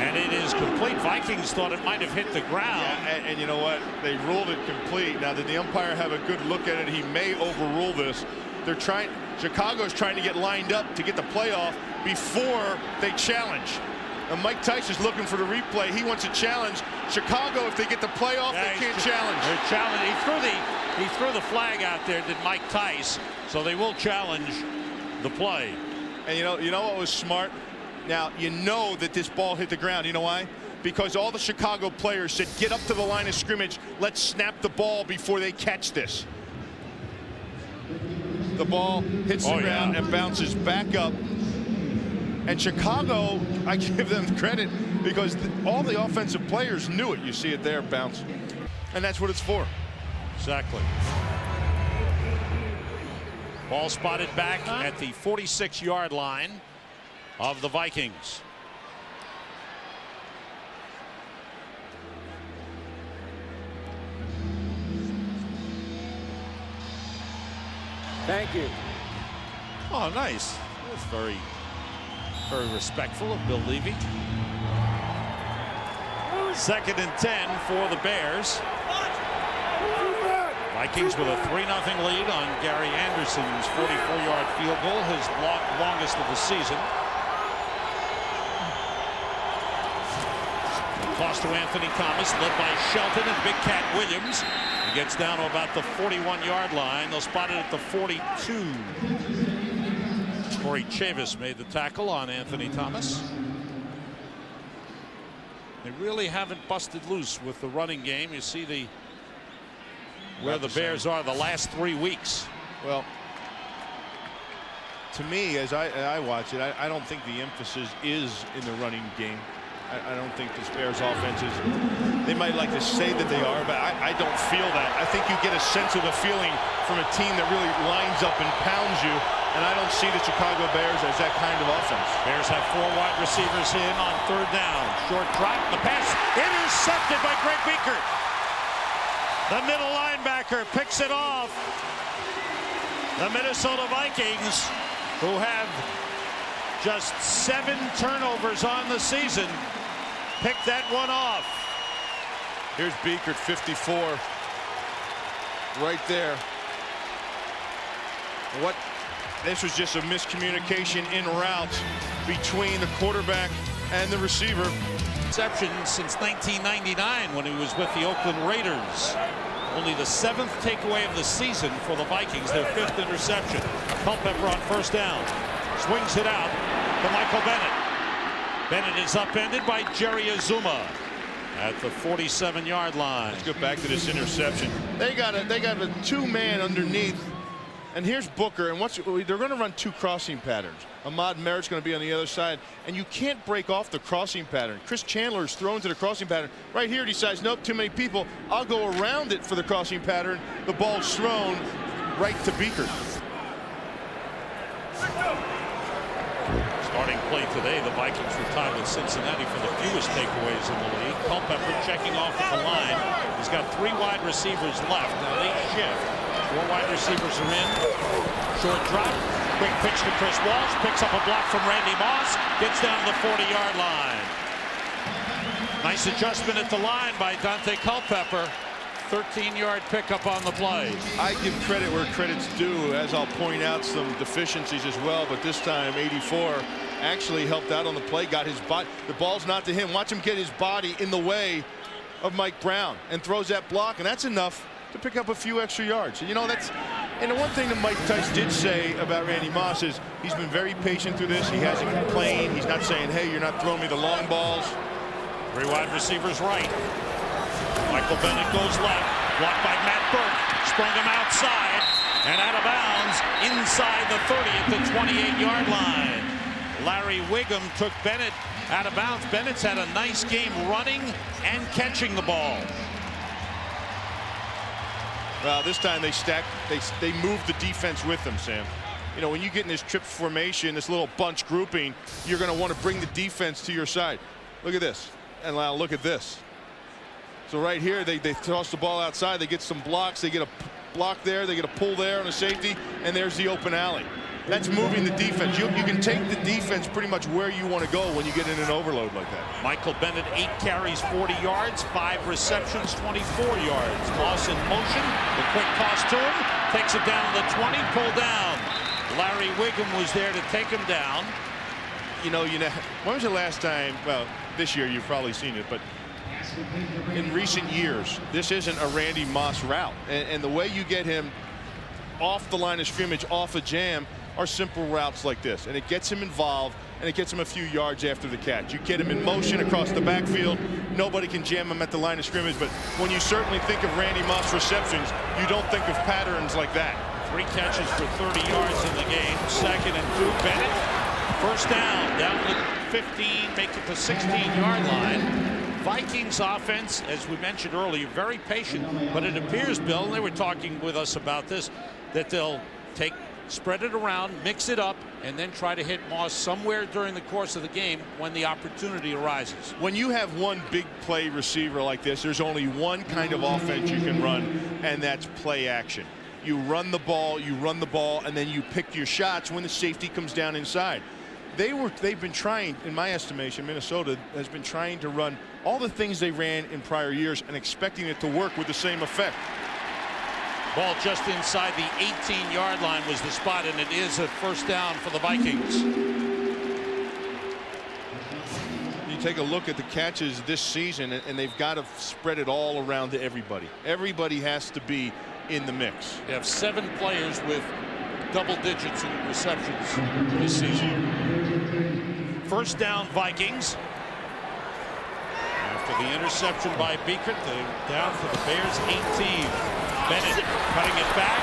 and it is complete. Vikings thought it might have hit the ground. Yeah, and you know what? They ruled it complete. Now, did the umpire have a good look at it? He may overrule this. They're trying. Chicago's trying to get lined up to get the playoff before they challenge. And Mike Tice is looking for the replay. He wants a challenge. Chicago, if they get the playoff, they can't challenge. They're challenging. He threw the flag out there, did Mike Tice, so they will challenge the play. And you know what was smart? Now, you know that this ball hit the ground. You know why? Because all the Chicago players said, get up to the line of scrimmage. Let's snap the ball before they catch this. The ball hits the ground and bounces back up. And Chicago, I give them credit because all the offensive players knew it. You see it there, bounce. And that's what it's for. Exactly. Ball spotted back at the 46-yard line of the Vikings. Thank you. Oh, nice. That's very, very respectful of Bill Levy. 2nd and 10 for the Bears. Vikings with a 3-0 lead on Gary Anderson's 44-yard field goal, his longest of the season. Toss to Anthony Thomas, led by Shelton and Big Cat Williams. He gets down to about the 41-yard line. They'll spot it at the 42. Corey Chavis made the tackle on Anthony Thomas. They really haven't busted loose with the running game. You see where the Bears are the last 3 weeks. Well, to me, as I watch it, I don't think the emphasis is in the running game. I don't think this Bears offense is, they might like to say that they are, but I don't feel that. I think you get a sense of the feeling from a team that really lines up and pounds you, and I don't see the Chicago Bears as that kind of offense. Bears have 4 wide receivers in on 3rd down. Short drop, the pass intercepted by Greg Beaker. The middle linebacker picks it off. The Minnesota Vikings, who have just 7 turnovers on the season, pick that one off. Here's Beaker at 54. Right there. This was just a miscommunication in route between the quarterback and the receiver. Interception since 1999 when he was with the Oakland Raiders. Only the 7th takeaway of the season for the Vikings, their 5th interception. Culpepper on 1st down. Swings it out to Michael Bennett. Bennett is upended by Jerry Azuma at the 47-yard line. Let's go back to this interception. They got a 2-man underneath, and here's Booker, and they're going to run 2 crossing patterns. Ahmad Merritt's going to be on the other side, and you can't break off the crossing pattern. Chris Chandler's thrown to the crossing pattern. Right here, decides, nope, too many people. I'll go around it for the crossing pattern. The ball's thrown right to Beaker. Starting play today, the Vikings were tied with Cincinnati for the fewest takeaways in the league. Culpepper checking off at the line. He's got 3 wide receivers left. Now they shift. 4 wide receivers are in. Short drop. Quick pitch to Chris Walsh. Picks up a block from Randy Moss. Gets down to the 40-yard line. Nice adjustment at the line by Dante Culpepper. 13-yard pickup on the play. I give credit where credit's due, as I'll point out some deficiencies as well, but this time 84 actually helped out on the play, got his body. The ball's not to him. Watch him get his body in the way of Mike Brown and throws that block, and that's enough to pick up a few extra yards. You know, and the one thing that Mike Tice did say about Randy Moss is he's been very patient through this. He hasn't complained. He's not saying, hey, you're not throwing me the long balls. 3 wide receivers right. Michael Bennett goes left, blocked by Matt Burke, sprung him outside, and out of bounds inside the 30 at the 28-yard line. Larry Wiggum took Bennett out of bounds. Bennett's had a nice game running and catching the ball. Well, this time they moved the defense with them, Sam. You know, when you get in this trip formation, this little bunch grouping, you're going to want to bring the defense to your side. Look at this, and now look at this. So right here, they toss the ball outside. They get some blocks. They get a block there. They get a pull there on a safety, and there's the open alley. That's moving the defense. You can take the defense pretty much where you want to go when you get in an overload like that. Michael Bennett, 8 carries, 40 yards, 5 receptions, 24 yards. Moss in motion. The quick toss to him. Takes it down to the 20. Pull down. Larry Wiggum was there to take him down. You know, when was the last time? Well, this year you've probably seen it, but in recent years, this isn't a Randy Moss route. And the way you get him off the line of scrimmage, off a jam, are simple routes like this. And it gets him involved, and it gets him a few yards after the catch. You get him in motion across the backfield. Nobody can jam him at the line of scrimmage. But when you certainly think of Randy Moss receptions, you don't think of patterns like that. 3 catches for 30 yards in the game. 2nd and 2. Bennett, 1st down to the 15, make it the 16-yard line. Vikings offense, as we mentioned earlier, very patient, but it appears, Bill, and they were talking with us about this, that they'll spread it around, mix it up, and then try to hit Moss somewhere during the course of the game when the opportunity arises. When you have one big play receiver like this, there's only one kind of offense you can run, and that's play action. You run the ball, and then you pick your shots when the safety comes down inside. They've been trying, in my estimation, Minnesota has been trying to run all the things they ran in prior years and expecting it to work with the same effect. Ball just inside the 18-yard line was the spot, and it is a first down for the Vikings. You take a look at the catches this season, and they've got to spread it all around to everybody. Everybody has to be in the mix. You have 7 players with double digits in receptions this season. First down, Vikings. After the interception by Beekert, they're down to the Bears 18. Bennett cutting it back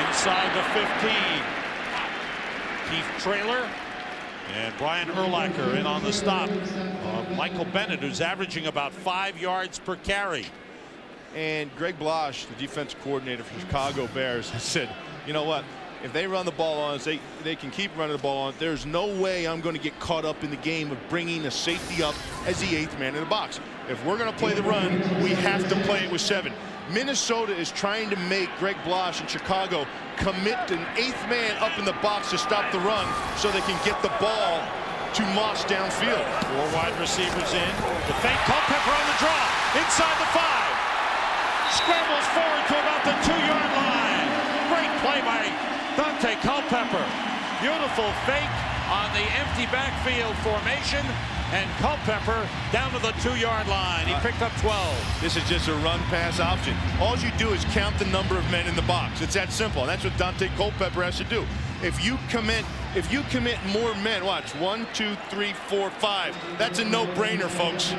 inside the 15. Keith Traylor and Brian Urlacher in on the stop. Michael Bennett, who's averaging about 5 yards per carry. And Greg Blasch, the defense coordinator for the Chicago Bears, has said, you know what? If they run the ball on us, they can keep running the ball on. There's no way I'm going to get caught up in the game of bringing a safety up as the 8th man in the box. If we're going to play the run, we have to play it with 7. Minnesota is trying to make Greg Blasch in Chicago commit an 8th man up in the box to stop the run so they can get the ball to Moss downfield. 4 wide receivers in. The fake, Culpepper on the draw. Inside the 5. Scrambles forward to about the 2-yard line. Great play by Dante Culpepper. Beautiful fake on the empty backfield formation, and Culpepper down to the 2-yard line. He picked up 12. This is just a run-pass option. All you do is count the number of men in the box. It's that simple. And that's what Dante Culpepper has to do. If you commit more men, watch, 1, 2, 3, 4, 5. That's a no-brainer, folks.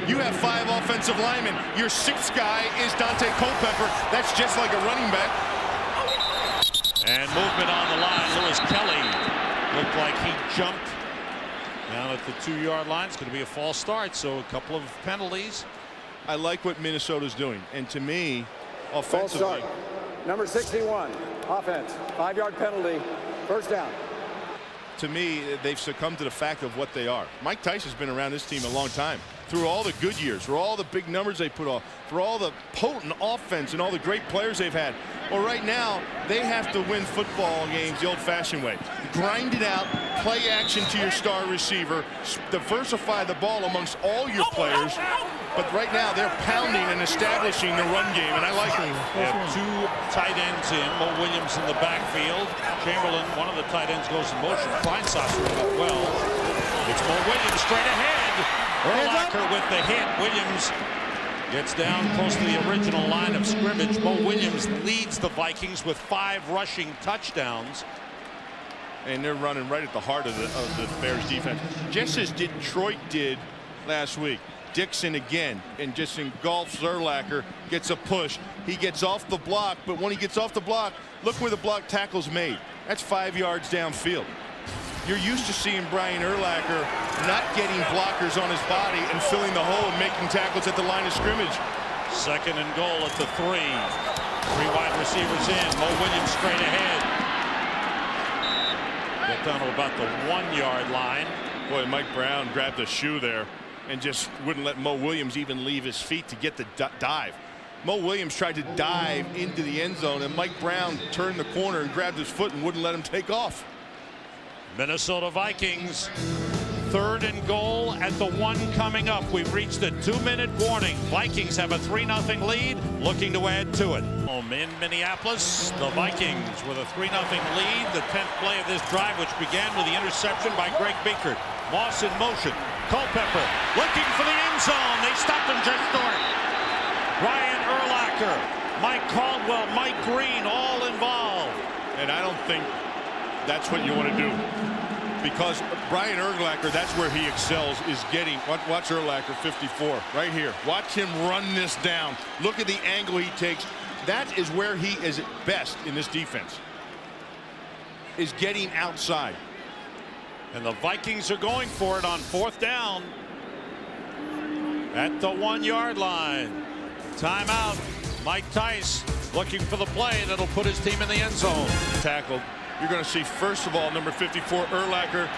You have 5 offensive linemen. Your 6th guy is Dante Culpepper. That's just like a running back. And movement on the line. Lewis Kelly looked like he jumped down at the 2-yard line. It's going to be a false start, so a couple of penalties. I like what Minnesota's doing, and to me, offensively, number 61, offense, 5-yard penalty, first down. To me, they've succumbed to the fact of what they are. Mike Tyson's been around this team a long time. Through all the good years, through all the big numbers they put off, through all the potent offense and all the great players they've had. Well, right now, they have to win football games the old-fashioned way. Grind it out, play action to your star receiver, diversify the ball amongst all your players. But right now, they're pounding and establishing the run game, and I like it. They have 2 tight ends in. Mo Williams in the backfield. Chamberlain, one of the tight ends, goes in motion. Feinsasser well. It's Mo Williams straight ahead. Urlacher with the hit. Williams gets down close to the original line of scrimmage. Mo Williams leads the Vikings with 5 rushing touchdowns. And they're running right at the heart of the Bears defense, just as Detroit did last week. Dixon again, and just engulfs Urlacher, gets a push. He gets off the block, but when he gets off the block, look where the block tackle's made. That's 5 yards downfield. You're used to seeing Brian Urlacher not getting blockers on his body and filling the hole and making tackles at the line of scrimmage. 2nd and goal at the 3. 3 wide receivers in. Mo Williams straight ahead. Get down to about the 1-yard line. Boy, Mike Brown grabbed a shoe there and just wouldn't let Mo Williams even leave his feet to get the dive. Mo Williams tried to dive into the end zone, and Mike Brown turned the corner and grabbed his foot and wouldn't let him take off. Minnesota Vikings, 3rd and goal at the 1 coming up. We've reached a 2-minute warning. Vikings have a 3-0 lead, looking to add to it. In Minneapolis, the Vikings with a 3-0 lead. The 10th play of this drive, which began with the interception by Greg Beekert. Moss in motion. Culpepper looking for the end zone. They stopped him just short. Brian Urlacher, Mike Caldwell, Mike Green, all involved. And I don't think that's what you want to do, because Brian Urlacher, that's where he excels, is getting, watch Urlacher 54 right here. Watch him run this down. Look at the angle he takes. That is where he is at best in this defense, is getting outside. And the Vikings are going for it on 4th down at the 1-yard line. Timeout. Mike Tice looking for the play that'll put his team in the end zone. Tackled. You're going to see, first of all, number 54, Urlacher,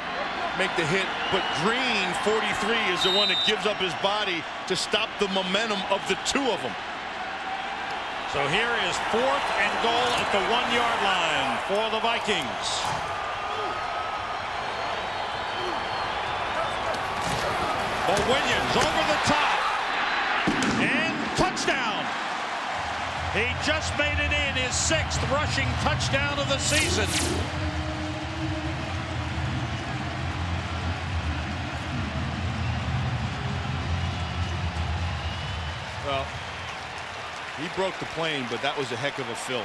make the hit, but Green, 43, is the one that gives up his body to stop the momentum of the 2 of them. So here is 4th and goal at the 1-yard line for the Vikings. But Williams over the top. And touchdown. He just made it in, his 6th rushing touchdown of the season. Well, he broke the plane, but that was a heck of a fill.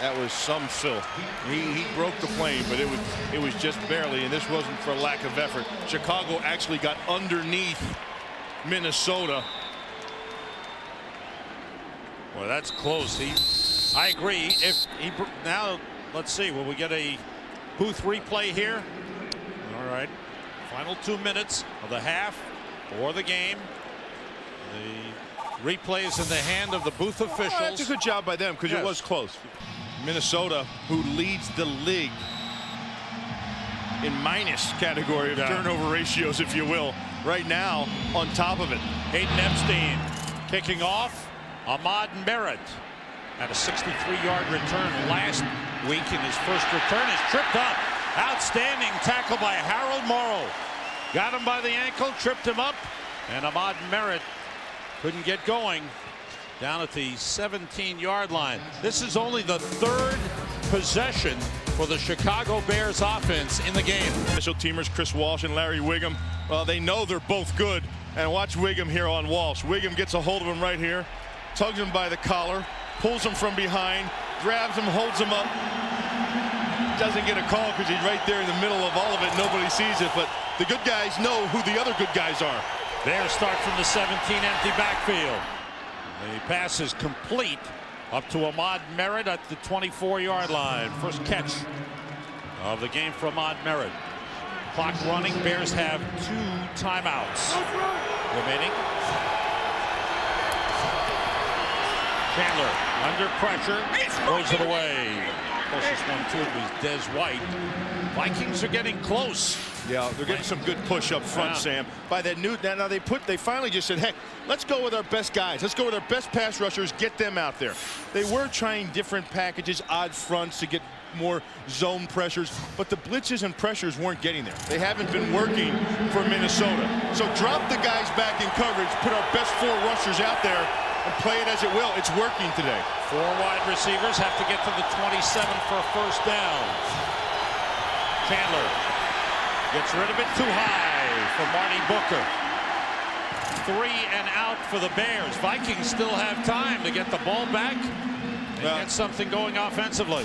That was some fill. He broke the plane, but it was just barely, and this wasn't for lack of effort. Chicago actually got underneath Minnesota. Well, that's close. I agree. If he now, let's see. Will we get a booth replay here? All right. Final 2 minutes of the half or the game. The replay is in the hand of the booth officials. Oh, that's a good job by them because it was close. Minnesota, who leads the league in minus category of turnover ratios, if you will, right now on top of it. Hayden Epstein kicking off. Ahmad Merritt had a 63-yard return last week in his first return. Is tripped up. Outstanding tackle by Harold Morrow. Got him by the ankle, tripped him up, and Ahmad Merritt couldn't get going down at the 17-yard line. This is only the 3rd possession for the Chicago Bears offense in the game. Special teamers Chris Walsh and Larry Wiggum, well, they know they're both good. And watch Wiggum here on Walsh. Wiggum gets a hold of him right here, tugs him by the collar, pulls him from behind, grabs him, holds him up. Doesn't get a call because he's right there in the middle of all of it. Nobody sees it, but the good guys know who the other good guys are. Bears start from the 17, empty backfield. The pass is complete up to Ahmad Merritt at the 24-yard line. First catch of the game for Ahmad Merritt. Clock running. Bears have 2 timeouts remaining. Chandler under pressure, throws it away. Closest one to it was Des White. Vikings are getting close. Yeah, they're getting some good push up front, Sam. By that new now they finally just said, heck, let's go with our best guys. Let's go with our best pass rushers, get them out there. They were trying different packages, odd fronts to get more zone pressures, but the blitzes and pressures weren't getting there. They haven't been working for Minnesota. So drop the guys back in coverage, put our best 4 rushers out there, and play it as it will. It's working today. 4 wide receivers have to get to the 27 for a first down. Chandler gets rid of it too high for Marty Booker. 3 and out for the Bears. Vikings still have time to get the ball back and get something going offensively.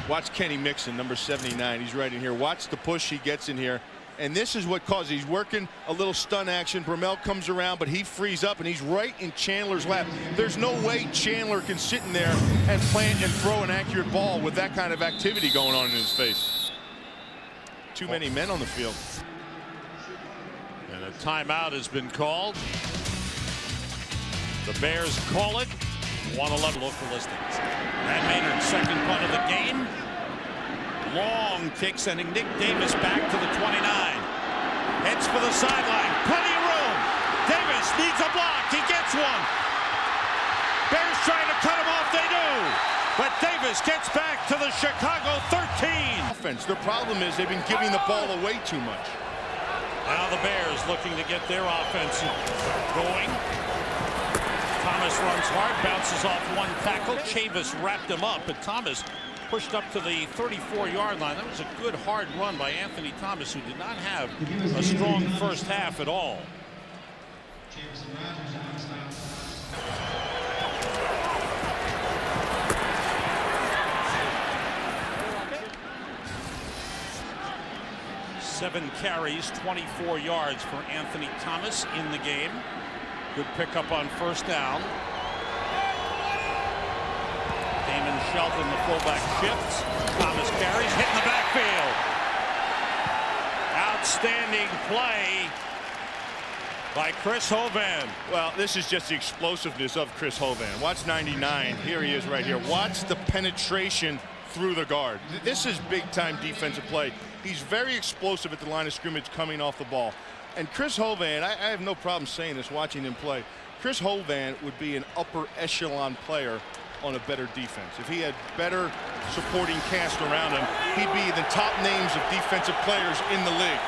Watch Kenny Mixon, number 79. He's right in here. Watch the push he gets in here. And this is what causes, he's working a little stun action. Brumell comes around, but he frees up, and he's right in Chandler's lap. There's no way Chandler can sit in there and plant and throw an accurate ball with that kind of activity going on in his face. Too many men on the field. And a timeout has been called. The Bears call it. 111 local listings. Matt Maynard, second punt of the game. Long kick, sending Nick Davis back to the 29. Heads for the sideline. Plenty of room. Davis needs a block. He gets one. Bears trying to cut him off. They do. But Davis gets back to the Chicago 13. Offense. Their problem is they've been giving the ball away too much. Now the Bears looking to get their offense going. Thomas runs hard, bounces off 1 tackle. Chavis wrapped him up, but Thomas pushed up to the 34-yard line. That was a good hard run by Anthony Thomas, who did not have a strong first half at all. Seven carries, 24 yards for Anthony Thomas in the game. Good pickup on first down. Damon Shelton, the fullback, shifts. Thomas carries, hit in the backfield. Outstanding play by Chris Hovan. Well, this is just the explosiveness of Chris Hovan. Watch 99. Here he is right here. Watch the penetration through the guard. This is big-time defensive play. He's very explosive at the line of scrimmage coming off the ball. And Chris Hovan, I have no problem saying this watching him play. Chris Hovan would be an upper echelon player on a better defense. If he had better supporting cast around him, he'd be the top names of defensive players in the league.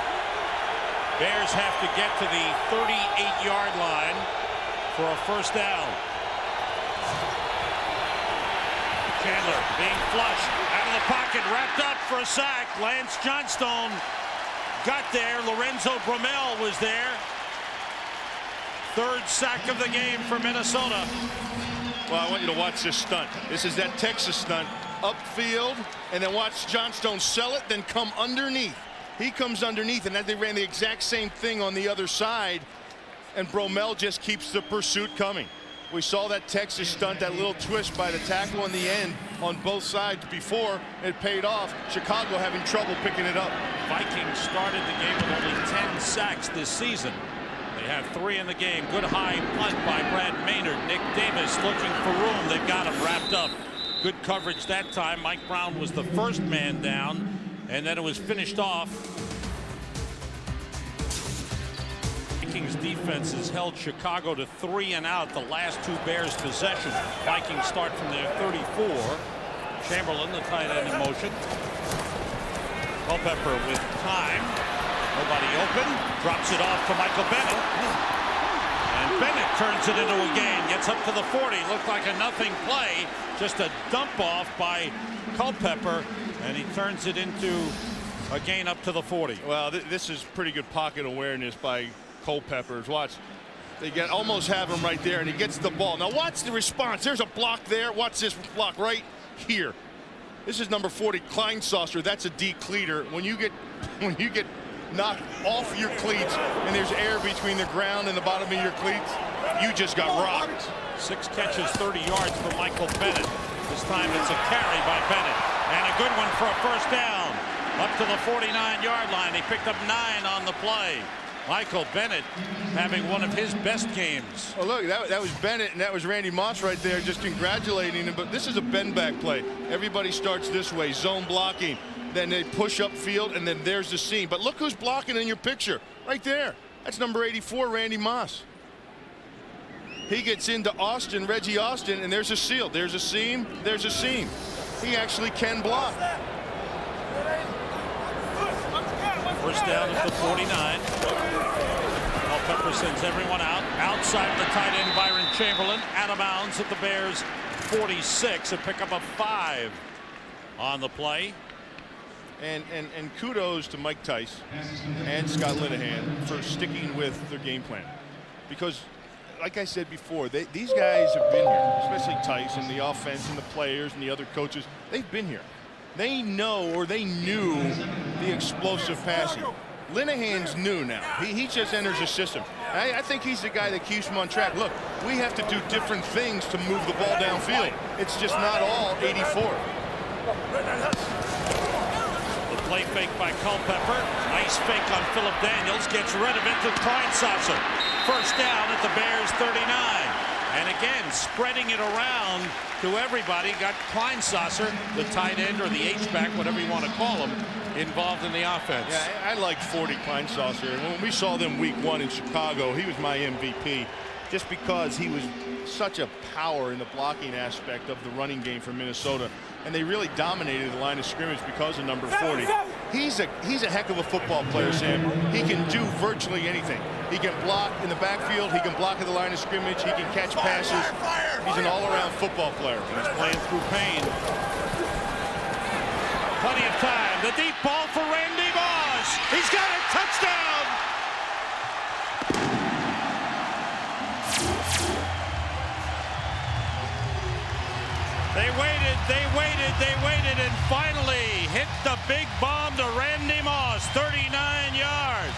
Bears have to get to the 38-yard line for a first down. Chandler being flushed out of the pocket, wrapped up for a sack. Lance Johnstone got there. Lorenzo Bromell was there. Third sack of the game for Minnesota. Well, I want you to watch this stunt. This is that Texas stunt. Upfield, and then watch Johnstone sell it, then come underneath. He comes underneath, and then they ran the exact same thing on the other side, and Bromell just keeps the pursuit coming. We saw that Texas stunt, that little twist by the tackle in the end on both sides before it paid off. Chicago having trouble picking it up. Vikings started the game with only 10 sacks this season. They have 3 in the game. Good high punt by Brad Maynard. Nick Davis looking for room. They've got him wrapped up. Good coverage that time. Mike Brown was the first man down, and then it was finished off. Vikings defense has held Chicago to 3 and out the last 2 Bears possessions. Vikings start from their 34. Chamberlain, the tight end, in motion. Culpepper with time. Nobody open. Drops it off to Michael Bennett. And Bennett turns it into a gain. Gets up to the 40. Looked like a nothing play. Just a dump off by Culpepper. And he turns it into a gain up to the 40. Well, this is pretty good pocket awareness by Culpepper. Watch. They almost have him right there, and he gets the ball. Now watch the response. There's a block there. Watch this block right here. This is number 40, Kleinsasser. That's a decleater. When you get knocked off your cleats and there's air between the ground and the bottom of your cleats, you just got rocked. 6 catches, 30 yards for Michael Bennett. This time it's a carry by Bennett, and a good one for a first down. Up to the 49-yard line. He picked up 9 on the play. Michael Bennett having one of his best games. Oh, look, that was Bennett, and that was Randy Moss right there just congratulating him. But this is a bend back play. Everybody starts this way, zone blocking. Then they push up field, and then there's the seam. But look who's blocking in your picture right there. That's number 84, Randy Moss. He gets into Austin, Reggie Austin, and there's a seal. There's a seam. There's a seam. He actually can block. First down at the 49. Culpepper sends everyone out. Outside the tight end, Byron Chamberlain. Out of bounds at the Bears' 46. A pickup of 5 on the play. And kudos to Mike Tice and Scott Linehan for sticking with their game plan. Because, like I said before, these guys have been here, especially Tice and the offense and the players and the other coaches. They've been here. They know, or they knew, the explosive passing. Linehan's new now. He just enters the system. I think he's the guy that keeps him on track. Look, we have to do different things to move the ball downfield. It's just not all 84. The play fake by Culpepper. Nice fake on Phillip Daniels. Gets rid of it to Kleinsasser. First down at the Bears' 39. And again, spreading it around to everybody. Got Kleinsasser, the tight end or the H-back, whatever you want to call him, involved in the offense. Yeah, I like 40 Kleinsasser. And when we saw them week 1 in Chicago, he was my MVP just because he was such a power in the blocking aspect of the running game for Minnesota. And they really dominated the line of scrimmage because of number 40. He's a heck of a football player, Sam. He can do virtually anything. He can block in the backfield. He can block at the line of scrimmage. He can catch passes. He's an all-around football player. He's playing through pain. Plenty of time. The deep ball for Randy Moss. He's got a touchdown. They waited, and finally hit the big bomb to Randy Moss, 39 yards.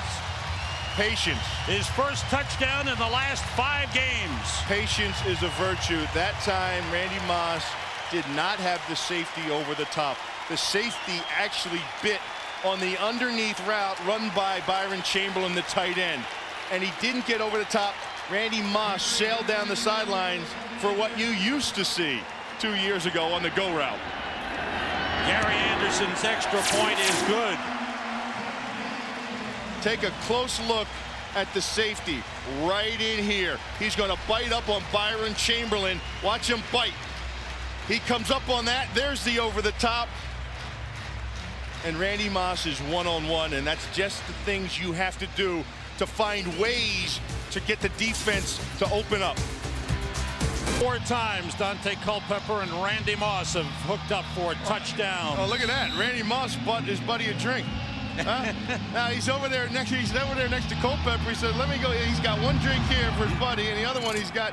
Patience. His first touchdown in the last 5 games. Patience is a virtue. That time, Randy Moss did not have the safety over the top. The safety actually bit on the underneath route run by Byron Chamberlain, the tight end. And he didn't get over the top. Randy Moss sailed down the sidelines for what you used to see 2 years ago on the go route. Gary Anderson's extra point is good. Take a close look at the safety, right in here. He's going to bite up on Byron Chamberlain. Watch him bite. He comes up on that. There's the over the top. And Randy Moss is one-on-one, and that's just the things you have to do to find ways to get the defense to open up. 4 times Dante Culpepper and Randy Moss have hooked up for a touchdown. Oh, look at that. Randy Moss bought his buddy a drink. Huh? Now he's over there next to Culpepper. He said, let me go. He's got one drink here for his buddy, and the other one he's got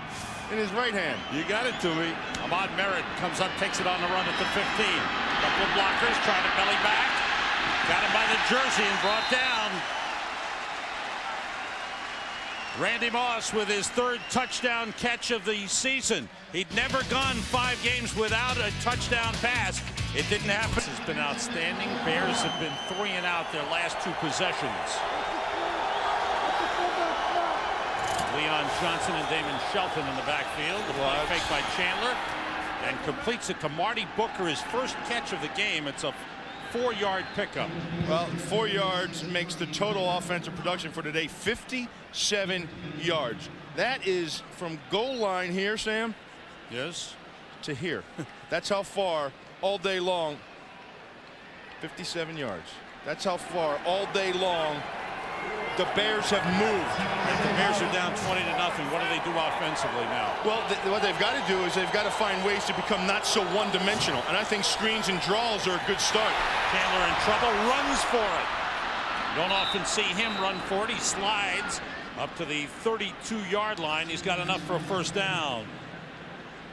in his right hand. You got it to me. Ahmad Merritt comes up, takes it on the run at the 15. Couple of blockers trying to belly back. Got him by the jersey and brought down. Randy Moss with his 3rd touchdown catch of the season. He'd never gone 5 games without a touchdown pass. It didn't happen. This has been outstanding. Bears have been 3 and out their last 2 possessions. Leon Johnson and Damon Shelton in the backfield. The play fake by Chandler and completes it to Marty Booker, his first catch of the game. It's a 4-yard pickup. Well, 4 yards makes the total offensive production for today 57 yards. That is from goal line here, Sam. Yes. To here. That's how far all day long. 57 yards. That's how far all day long the Bears have moved. The Bears are down 20-0. What do they do offensively now? Well, what they've got to do is they've got to find ways to become not so one-dimensional. And I think screens and draws are a good start. Chandler in trouble, runs for it. You don't often see him run for it. He slides up to the 32-yard line. He's got enough for a first down.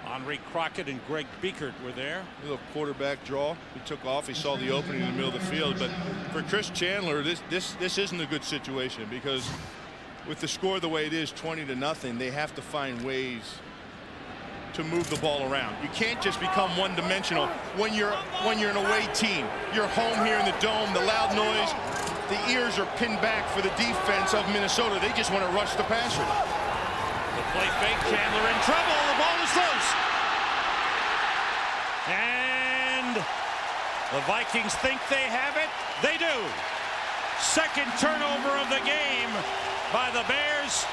Henry Crockett and Greg Biekert were there. A little quarterback draw. He took off. He saw the opening in the middle of the field. But for Chris Chandler, this isn't a good situation, because with the score the way it is, 20-0, they have to find ways to move the ball around. You can't just become one-dimensional when you're an away team. You're home here in the dome, the loud noise. The ears are pinned back for the defense of Minnesota. They just want to rush the passer. The play fake, Chandler in trouble. The ball is loose. And the Vikings think they have it. They do. 2nd turnover of the game by the Bears.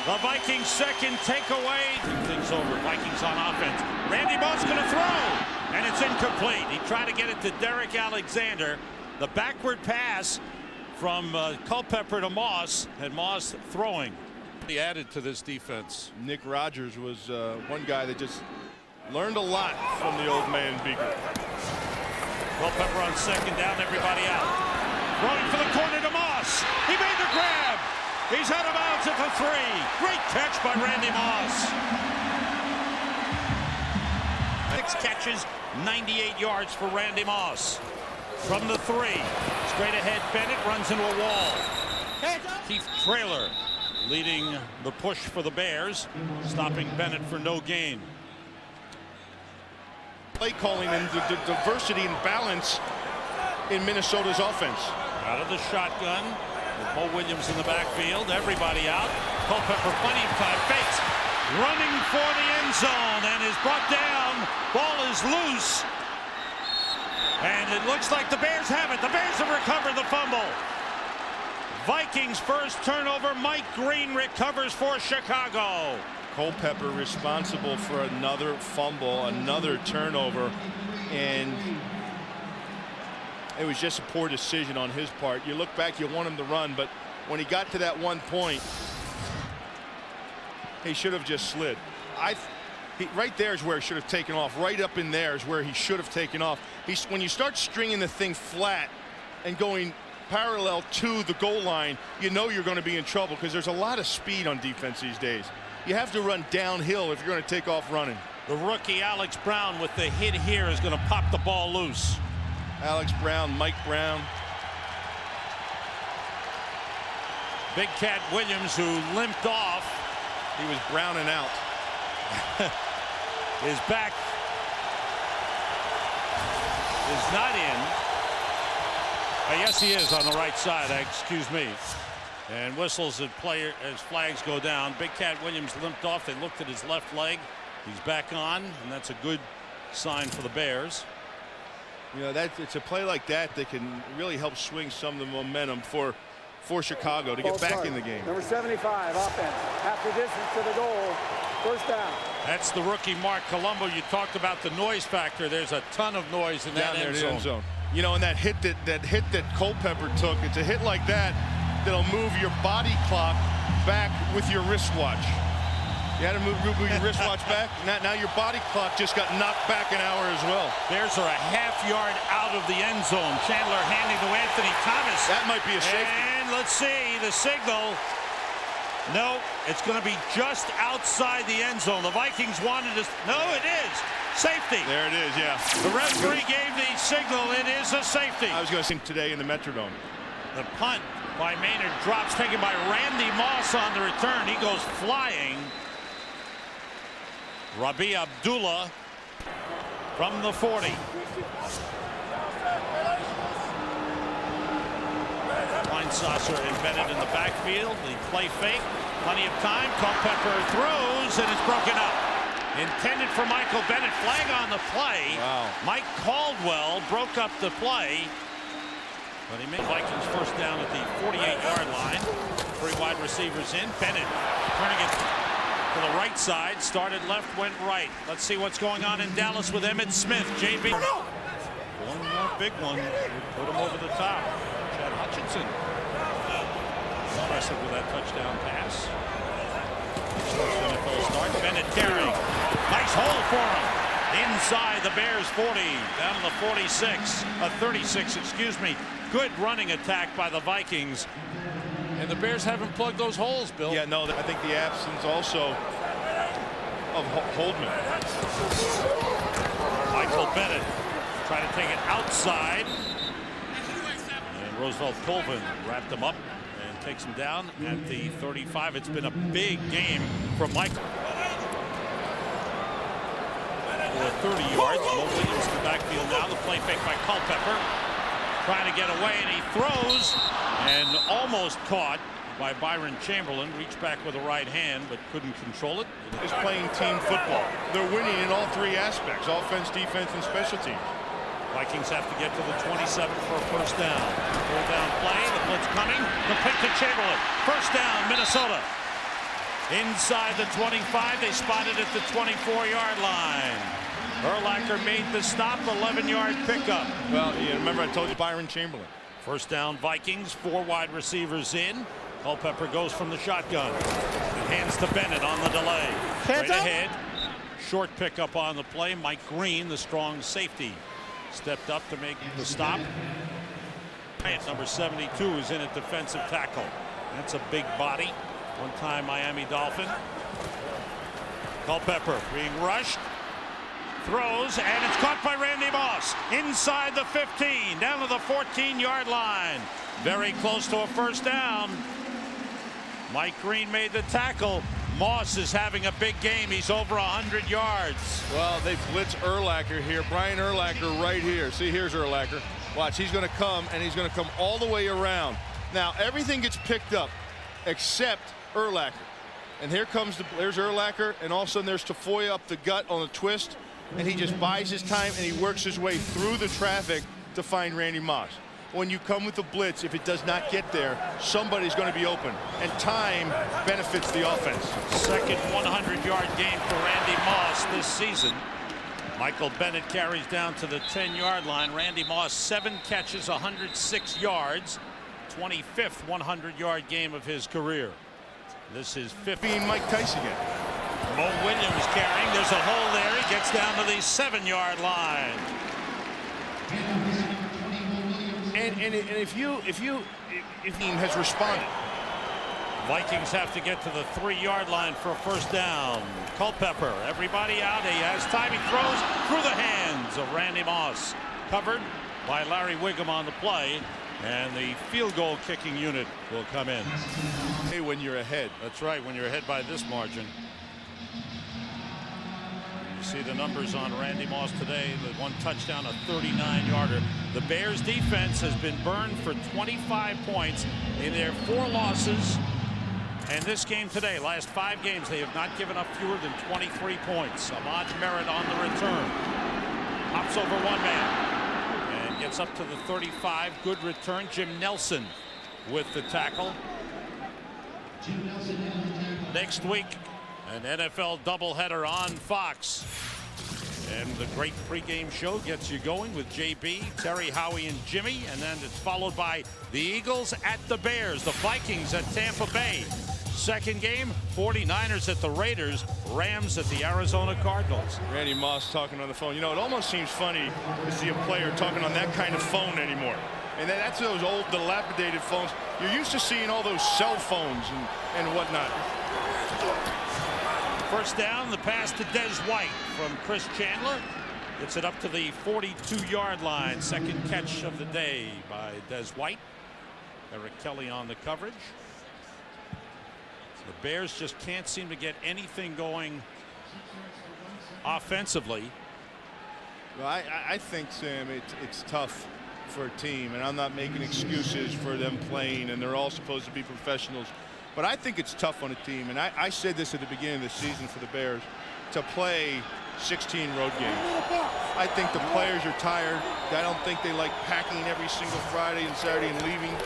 The Vikings' 2nd takeaway. Things over. Vikings on offense. Randy Moss going to throw. And it's incomplete. He tried to get it to Derek Alexander. The backward pass from Culpepper to Moss, and Moss throwing. He added to this defense. Nick Rogers was one guy that just learned a lot from the old man Biekert. Culpepper on 2nd down, everybody out. Throwing for the corner to Moss. He made the grab. He's out of bounds at the 3. Great catch by Randy Moss. 6 catches, 98 yards for Randy Moss. From the 3, straight ahead, Bennett runs into a wall. Keith Traylor leading the push for the Bears, stopping Bennett for no gain. Play calling and the diversity and balance in Minnesota's offense. Out of the shotgun with Mo Williams in the backfield. Everybody out. Culpepper plenty of time. Fakes. Running for the end zone and is brought down. Ball is loose. And it looks like the Bears have it. The Bears have recovered the fumble. Vikings' first turnover. Mike Green recovers for Chicago. Culpepper responsible for another fumble, another turnover, and it was just a poor decision on his part. You look back, you want him to run, but when he got to that one point, he should have just slid. Right there is where he should have taken off. Right up in there is where he should have taken off. When you start stringing the thing flat and going parallel to the goal line, you know you're going to be in trouble, because there's a lot of speed on defense these days. You have to run downhill if you're going to take off running. The rookie Alex Brown with the hit here is going to pop the ball loose. Alex Brown, Mike Brown. Big Cat Williams, who limped off. He was browning out. Is back. Is not in. Yes, he is on the right side. Excuse me. And whistles as flags go down. Big Cat Williams limped off. They looked at his left leg. He's back on, and that's a good sign for the Bears. You know, it's a play like that that can really help swing some of the momentum. For for Chicago to get back in the game. Number 75, offense. Half the distance to the goal. First down. That's the rookie Mark Colombo. You talked about the noise factor. There's a ton of noise in that end zone. You know, and that hit that Culpepper took, it's a hit like that that'll move your body clock back with your wristwatch. You had to move your wristwatch back. Now your body clock just got knocked back an hour as well. Bears are a half yard out of the end zone. Chandler handing to Anthony Thomas. That might be a safety. And let's see the signal. No, it's going to be just outside the end zone. The Vikings wanted to. No, it is. Safety. There it is, yeah. The referee gave the signal. It is a safety. I was going to sing today in the Metrodome. The punt by Maynard drops, taken by Randy Moss on the return. He goes flying. Rabi Abdullah from the 40. Saucer embedded in the backfield. The play fake. Plenty of time. Culpepper throws and it's broken up. Intended for Michael Bennett. Flag on the play. Wow. Mike Caldwell broke up the play. But he made Vikings first down at the 48-yard line. 3 wide receivers in. Bennett turning it to the right side. Started left, went right. Let's see what's going on in Dallas with Emmitt Smith. JB. One more big one. Put him over the top. Chad Hutchinson. Impressive with that touchdown pass. Start. Bennett carrying. Nice hole for him. Inside the Bears 40. Down to the 46. 36, excuse me. Good running attack by the Vikings. And the Bears haven't plugged those holes, Bill. Yeah, no, I think the absence also of Holdman. Michael Bennett trying to take it outside. And Roosevelt Colvin wrapped him up. Takes him down at the 35. It's been a big game from Michael. For 30 yards. Mo Williams in the backfield now. The play fake by Culpepper. Trying to get away, and he throws and almost caught by Byron Chamberlain. Reached back with the right hand, but couldn't control it. Is playing team football. They're winning in all 3 aspects: offense, defense, and special teams. Vikings have to get to the 27 for a first down. Third down play. The blitz coming. Complete to Chamberlain. First down, Minnesota. Inside the 25. They spotted at the 24-yard line. Urlacher made the stop. 11-yard pickup. Well, yeah, remember I told you Byron Chamberlain. First down, Vikings. 4 wide receivers in. Culpepper goes from the shotgun. Hands to Bennett on the delay. Straight ahead. Short pickup on the play. Mike Green, the strong safety, stepped up to make the stop. Number 72 is in at defensive tackle. That's a big body. One-time Miami Dolphin. Culpepper being rushed. Throws, and it's caught by Randy Moss. Inside the 15, down to the 14-yard line. Very close to a first down. Mike Green made the tackle. Moss is having a big game. He's over 100 yards. Well, they blitz Urlacher here. Brian Urlacher right here. See, here's Urlacher. Watch, he's going to come, and he's going to come all the way around. Now, everything gets picked up except Urlacher. And here comes there's Urlacher, and all of a sudden there's Tafoya up the gut on a twist, and he just buys his time, and he works his way through the traffic to find Randy Moss. When you come with the blitz, if it does not get there, somebody's going to be open, and time benefits the offense. Second 100-yard game for Randy Moss this season. Michael Bennett carries down to the 10-yard line. Randy Moss, 7 catches, 106 yards. 25th 100-yard game of his career. This is 50. Being Mike Tice again. Mo Williams carrying. There's a hole there. He gets down to the 7-yard line. And if team has responded. Vikings have to get to the 3-yard line for a first down. Culpepper, everybody out. He has time. He throws through the hands of Randy Moss. Covered by Larry Wiggum on the play. And the field goal kicking unit will come in. Hey, when you're ahead. That's right, when you're ahead by this margin. You see the numbers on Randy Moss today. The 1 touchdown, a 39-yarder. The Bears defense has been burned for 25 points in their 4 losses. And this game today, last 5 games, they have not given up fewer than 23 points. Ahmad Merritt on the return. Hops over one man. Gets up to the 35. Good return. Jim Nelson with the tackle. Next week, an NFL doubleheader on Fox. And the great pregame show gets you going with JB, Terry, Howie, and Jimmy. And then it's followed by the Eagles at the Bears, the Vikings at Tampa Bay. Second game, 49ers at the Raiders, Rams at the Arizona Cardinals. Randy Moss talking on the phone. You know, it almost seems funny to see a player talking on that kind of phone anymore. And that's those old, dilapidated phones. You're used to seeing all those cell phones and whatnot. First down, the pass to Des White from Chris Chandler. Gets it up to the 42-yard line. Second catch of the day by Des White. Eric Kelly on the coverage. The Bears just can't seem to get anything going offensively. Well, I think, Sam, it's tough for a team, and I'm not making excuses for them playing, and they're all supposed to be professionals. But I think it's tough on a team, and I said this at the beginning of the season for the Bears, to play 16 road games. I think the players are tired. I don't think they like packing every single Friday and Saturday and leaving.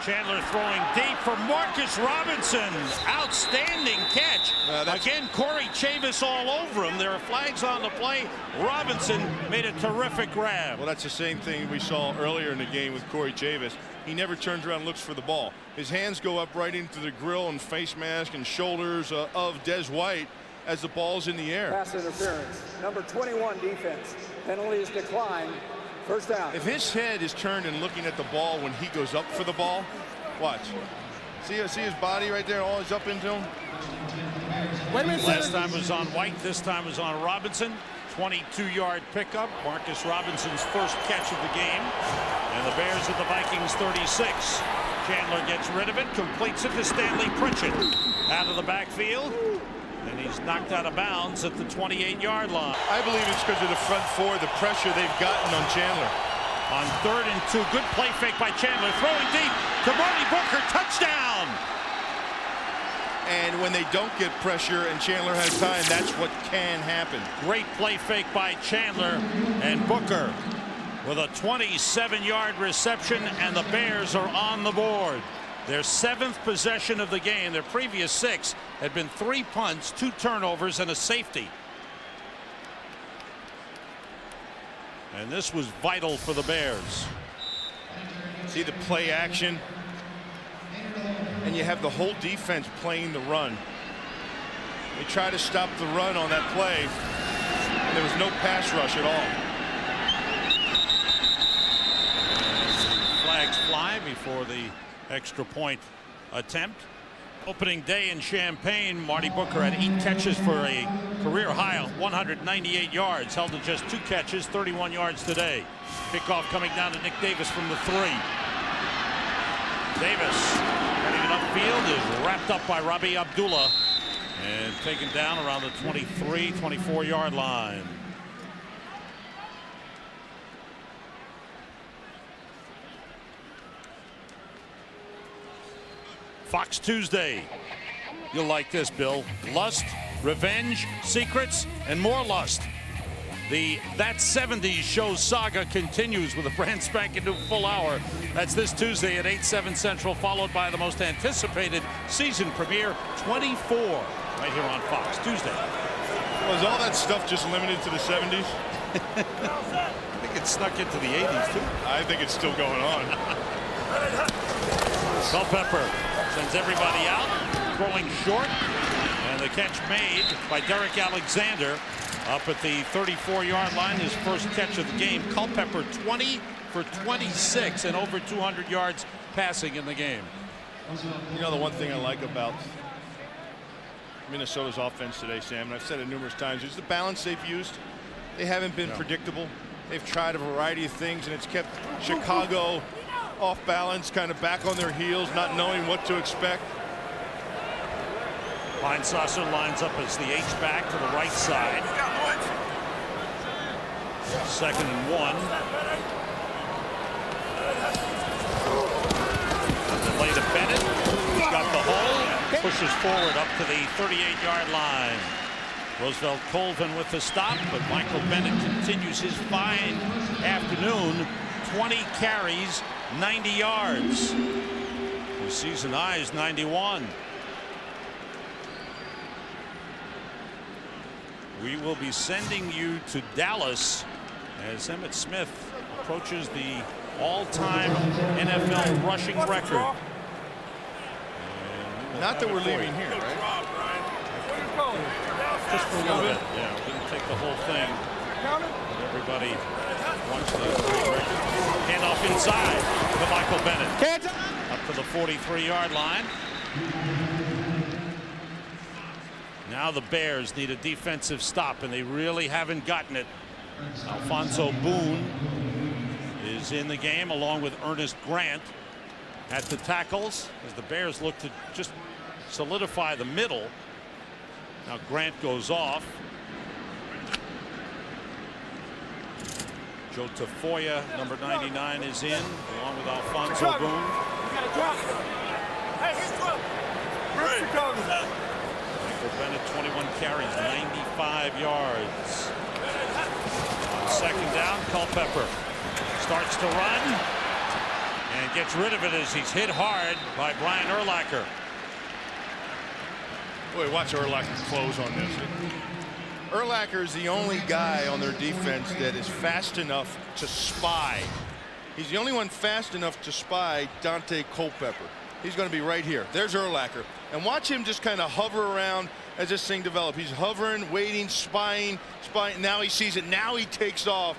Chandler throwing deep for Marcus Robinson. Outstanding catch. Again, Corey Chavis all over him. There are flags on the play. Robinson made a terrific grab. Well, that's the same thing we saw earlier in the game with Corey Chavis. He never turns around and looks for the ball. His hands go up right into the grill and face mask and shoulders of Des White as the ball's in the air. Pass interference. Number 21 defense. Penalty is declined. First down. If his head is turned and looking at the ball when he goes up for the ball, watch. See his body right there, all is up into him. Wait a minute. Last time was on White, this time was on Robinson. 22-yard pickup. Marcus Robinson's first catch of the game. And the Bears at the Vikings 36. Chandler gets rid of it, completes it to Stanley Pritchett. Out of the backfield. And he's knocked out of bounds at the 28-yard line. I believe it's because of the front four, the pressure they've gotten on Chandler. On 3rd and 2, good play fake by Chandler, throwing deep to Marty Booker, touchdown! And when they don't get pressure and Chandler has time, that's what can happen. Great play fake by Chandler, and Booker with a 27-yard reception, and the Bears are on the board. Their 7th possession of the game. Their previous 6 had been 3 punts, 2 turnovers, and a safety. And this was vital for the Bears. See the play action, and you have the whole defense playing the run. They try to stop the run on that play, and there was no pass rush at all. And flags fly before the extra point attempt. Opening day in Champaign, Marty Booker had 8 catches for a career high of 198 yards, held to just 2 catches, 31 yards today. Kickoff coming down to Nick Davis from the 3. Davis heading it upfield is wrapped up by Robbie Abdullah and taken down around the 23, 24-yard line. Fox Tuesday. You'll like this, Bill. Lust, revenge, secrets, and more lust. The That 70s Show saga continues with a brand spanking new full hour. That's this Tuesday at 8/7 Central, followed by the most anticipated season premiere, 24, right here on Fox Tuesday. Was all that stuff just limited to the 70s? I think it snuck into the 80s, too. I think it's still going on. Culpepper sends everybody out, throwing short, and the catch made by Derek Alexander up at the 34-yard line, his first catch of the game. Culpepper 20 for 26 and over 200 yards passing in the game. You know, the one thing I like about Minnesota's offense today, Sam, and I've said it numerous times, is the balance they've used. They haven't been predictable. They've tried a variety of things, and it's kept Chicago off balance, kind of back on their heels, not knowing what to expect. Saucer lines up as the H-back to the right side. 2nd and 1. Delay to Bennett. He's got the hole. Pushes forward up to the 38-yard line. Roosevelt Colvin with the stop, but Michael Bennett continues his fine afternoon. 20 carries, 90 yards. His season high is 91. We will be sending you to Dallas as Emmitt Smith approaches the all-time NFL rushing record. Not that we're leaving here, right? Just for a little bit. Yeah, we didn't take the whole thing. Everybody wants the record. Handoff inside to Michael Bennett. Up to the 43-yard line. Now the Bears need a defensive stop, and they really haven't gotten it. Alfonso Boone is in the game along with Ernest Grant at the tackles as the Bears look to just solidify the middle. Now Grant goes off. Joe Tafoya, number 99, is in along with Alfonso Boone. Michael Bennett, 21 carries, 95 yards. On second down, Culpepper starts to run and gets rid of it as he's hit hard by Brian Urlacher. Boy, watch Urlacher close on this. Urlacher is the only guy on their defense that is fast enough to spy. He's the only one fast enough to spy Dante Culpepper. He's going to be right here. There's Urlacher. And watch him just kind of hover around as this thing develops. He's hovering, waiting, spying. Now he sees it. Now he takes off.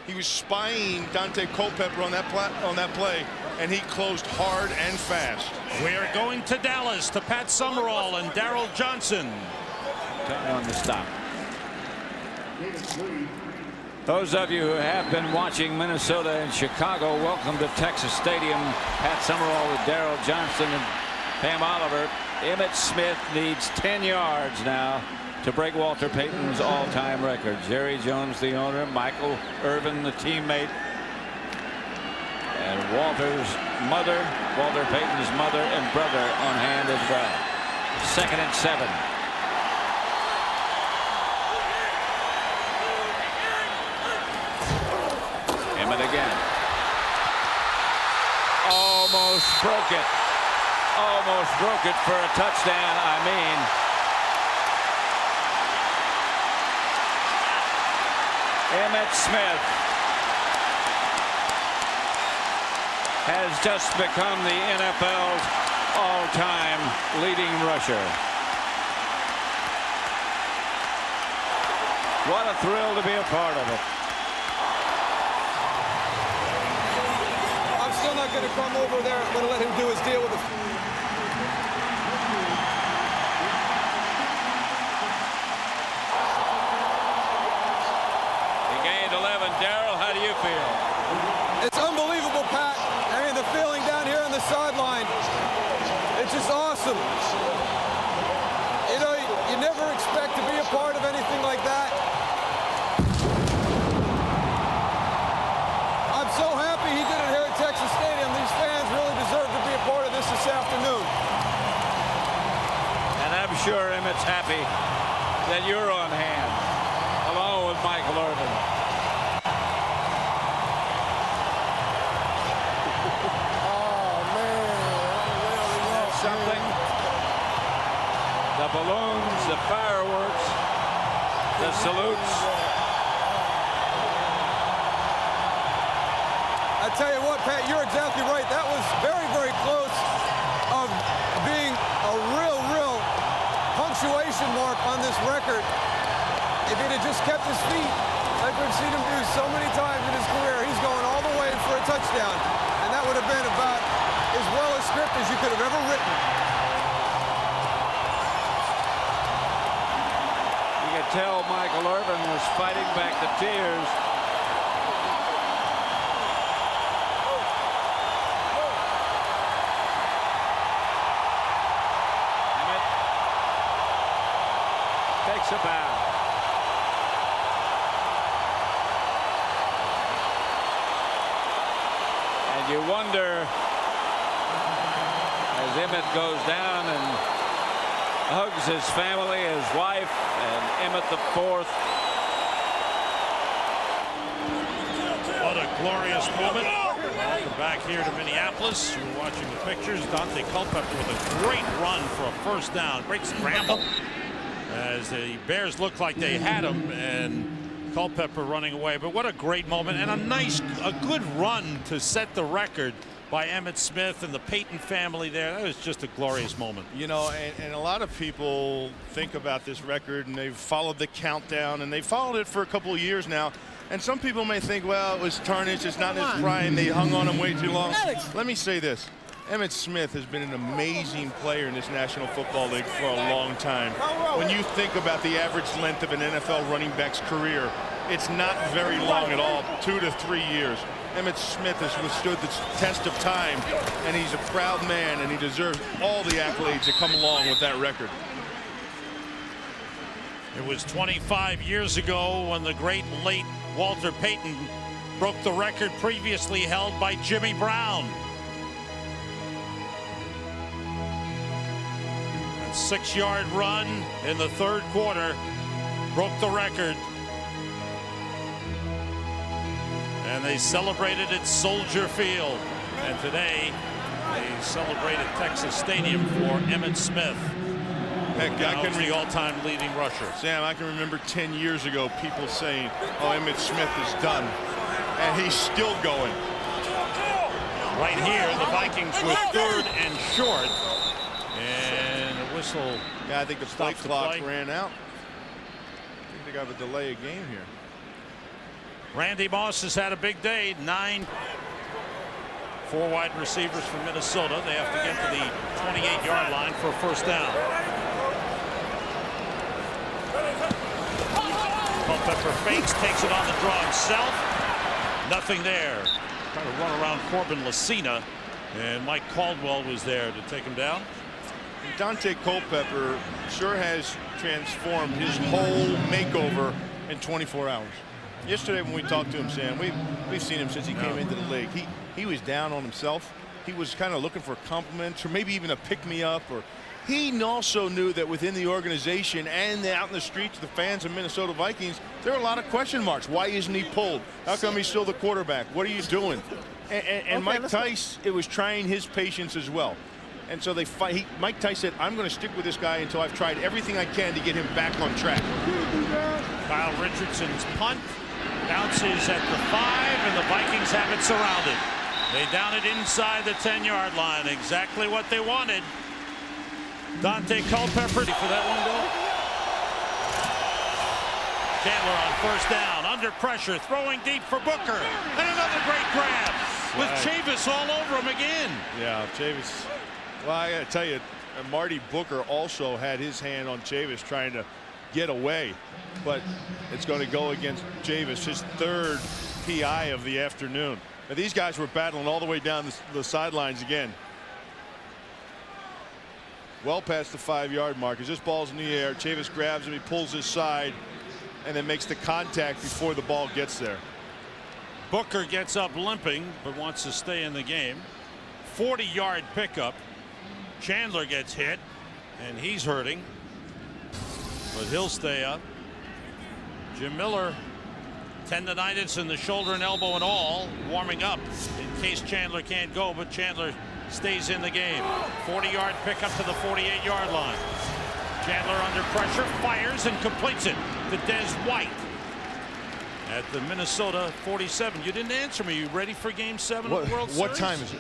He was spying Dante Culpepper on that play, and he closed hard and fast. We are going to Dallas to Pat Summerall and Darrell Johnson. On the stop. Those of you who have been watching Minnesota and Chicago, welcome to Texas Stadium. Pat Summerall with Darrell Johnson and Pam Oliver. Emmitt Smith needs 10 yards now to break Walter Payton's all-time record. Jerry Jones, the owner, Michael Irvin, the teammate, and Walter Payton's mother and brother on hand as well. 2nd and 7. Emmitt again. Almost broke it. Almost broke it for a touchdown, I mean. Emmitt Smith has just become the NFL's all-time leading rusher. What a thrill to be a part of it. I'm still not going to come over there. I'm going to let him do his deal with it. He gained 11. Darrell, how do you feel? It's unbelievable, Pat. I mean, the feeling down here on the sideline, it's just awesome. You know, you never expect to be a part of anything like that. I'm so happy he did it here at Texas Stadium. These fans really deserve to be a part of this afternoon. And I'm sure Emmitt's happy that you're on hand, along with Michael Irvin. Something. The balloons, the fireworks, the salutes. I tell you what, Pat, you're exactly right. That was very, very close of being a real punctuation mark on this record. If he'd have just kept his feet, like we've seen him do so many times in his career, he's going all the way for a touchdown. And that would have been about as well a script as you could have ever written. You could tell Michael Irvin was fighting back the tears. Emmitt takes a bow. And you wonder, as Emmitt goes down and hugs his family, his wife, and Emmitt the fourth. What a glorious moment. Welcome back here to Minneapolis. You're watching the pictures. Dante Culpepper with a great run for a first down. Great scramble as the Bears looked like they had him, and Culpepper running away. But what a great moment, and a good run to set the record by Emmitt Smith and the Payton family there. That was just a glorious moment. You know, and a lot of people think about this record, and they've followed the countdown, and they followed it for a couple of years now. And some people may think, well, it was tarnished, it's not in his prime, they hung on him way too long. Let me say this. Emmitt Smith has been an amazing player in this National Football League for a long time. When you think about the average length of an NFL running back's career, it's not very long at all, 2 to 3 years. Emmitt Smith has withstood the test of time, and he's a proud man, and he deserves all the accolades that come along with that record. It was 25 years ago when the great late Walter Payton broke the record previously held by Jimmy Brown. A 6-yard run in the third quarter broke the record. And they celebrated at Soldier Field. And today they celebrate at Texas Stadium for Emmitt Smith. Heck, I can the all-time leading rusher. Sam, I can remember 10 years ago people saying, oh, Emmitt Smith is done. And he's still going. Right here, the Vikings were 3rd and short. And a whistle. Yeah, I think the play clock ran out. I think they got a delay of game here. Randy Moss has had a big day. 4 wide receivers from Minnesota. They have to get to the 28-yard line for a first down. Culpepper fakes, takes it on the draw himself. Nothing there. Trying to run around Corbin Lucina, and Mike Caldwell was there to take him down. And Dante Culpepper sure has transformed his whole makeover in 24 hours. Yesterday when we talked to him, Sam, we've seen him since he came into the league. He was down on himself. He was kind of looking for compliments or maybe even a pick-me-up. Or he also knew that within the organization and out in the streets, the fans of Minnesota Vikings, there are a lot of question marks. Why isn't he pulled? How come he's still the quarterback? What are you doing? And Mike Tice, it was trying his patience as well. And so Mike Tice said, I'm going to stick with this guy until I've tried everything I can to get him back on track. Kyle Richardson's punt bounces at the 5, and the Vikings have it surrounded. They down it inside the 10-yard line. Exactly what they wanted. Dante Culpepper for that one, Bill. Chandler on first down, under pressure, throwing deep for Booker, and another great grab with Chavis all over him again. Yeah, Chavis. Well, I got to tell you, Marty Booker also had his hand on Chavis trying to get away, but it's going to go against Chavis, his 3rd PI of the afternoon. Now, these guys were battling all the way down the sidelines again. Well past the 5-yard mark. As this ball's in the air, Chavis grabs him, he pulls his side, and then makes the contact before the ball gets there. Booker gets up limping, but wants to stay in the game. 40-yard pickup. Chandler gets hit, and he's hurting, but he'll stay up. Jim Miller, tendonitis in the shoulder and elbow and all, warming up in case Chandler can't go, but Chandler stays in the game. 40-yard pickup to the 48-yard line. Chandler under pressure, fires and completes it to Des White at the Minnesota 47. You didn't answer me. You ready for Game 7 of the World Series? What time is it?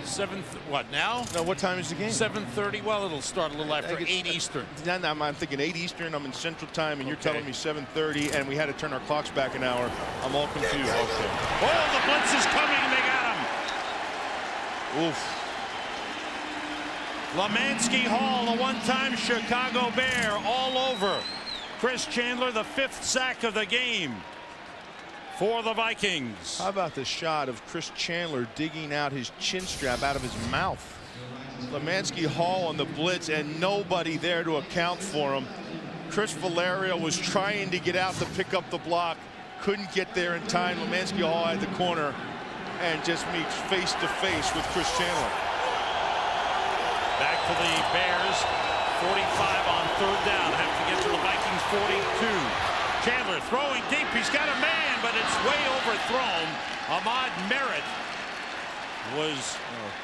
7th. What now? No, what time is the game? 7:30. Well, it'll start a little after 8 Eastern. I'm thinking 8 Eastern. I'm in Central Time, and you're telling me 7:30, and we had to turn our clocks back an hour. I'm all confused. Okay. Oh, the blitz is coming, and they got him. Oof. Lemansky Hall, the one-time Chicago Bear, all over Chris Chandler, the 5th sack of the game for the Vikings. How about the shot of Chris Chandler digging out his chin strap out of his mouth? Lemansky Hall on the blitz and nobody there to account for him. Chris Valerio was trying to get out to pick up the block, couldn't get there in time. Lemansky Hall at the corner and just meets face to face with Chris Chandler. Back to the Bears, 45 on 3rd down. Have to get to the Vikings 42. Chandler throwing deep. He's got a man, but it's way overthrown. Ahmad Merritt was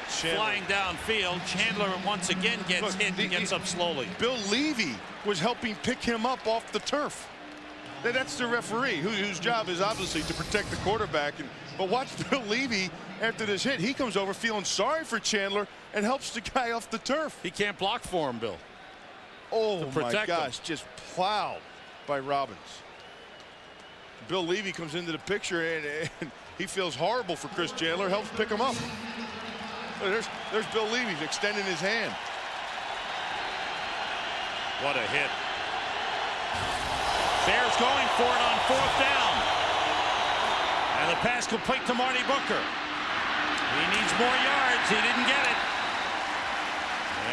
flying downfield. Chandler once again gets hit and gets up slowly. Bill Levy was helping pick him up off the turf. That's the referee whose job is obviously to protect the quarterback. But watch Bill Levy after this hit. He comes over feeling sorry for Chandler and helps the guy off the turf. He can't block for him, Bill. Oh my gosh, just plowed by Robbins. Bill Levy comes into the picture and he feels horrible for Chris Chandler, helps pick him up. There's Bill Levy extending his hand. What a hit. Bears going for it on 4th down. And the pass complete to Marty Booker. He needs more yards. He didn't get it.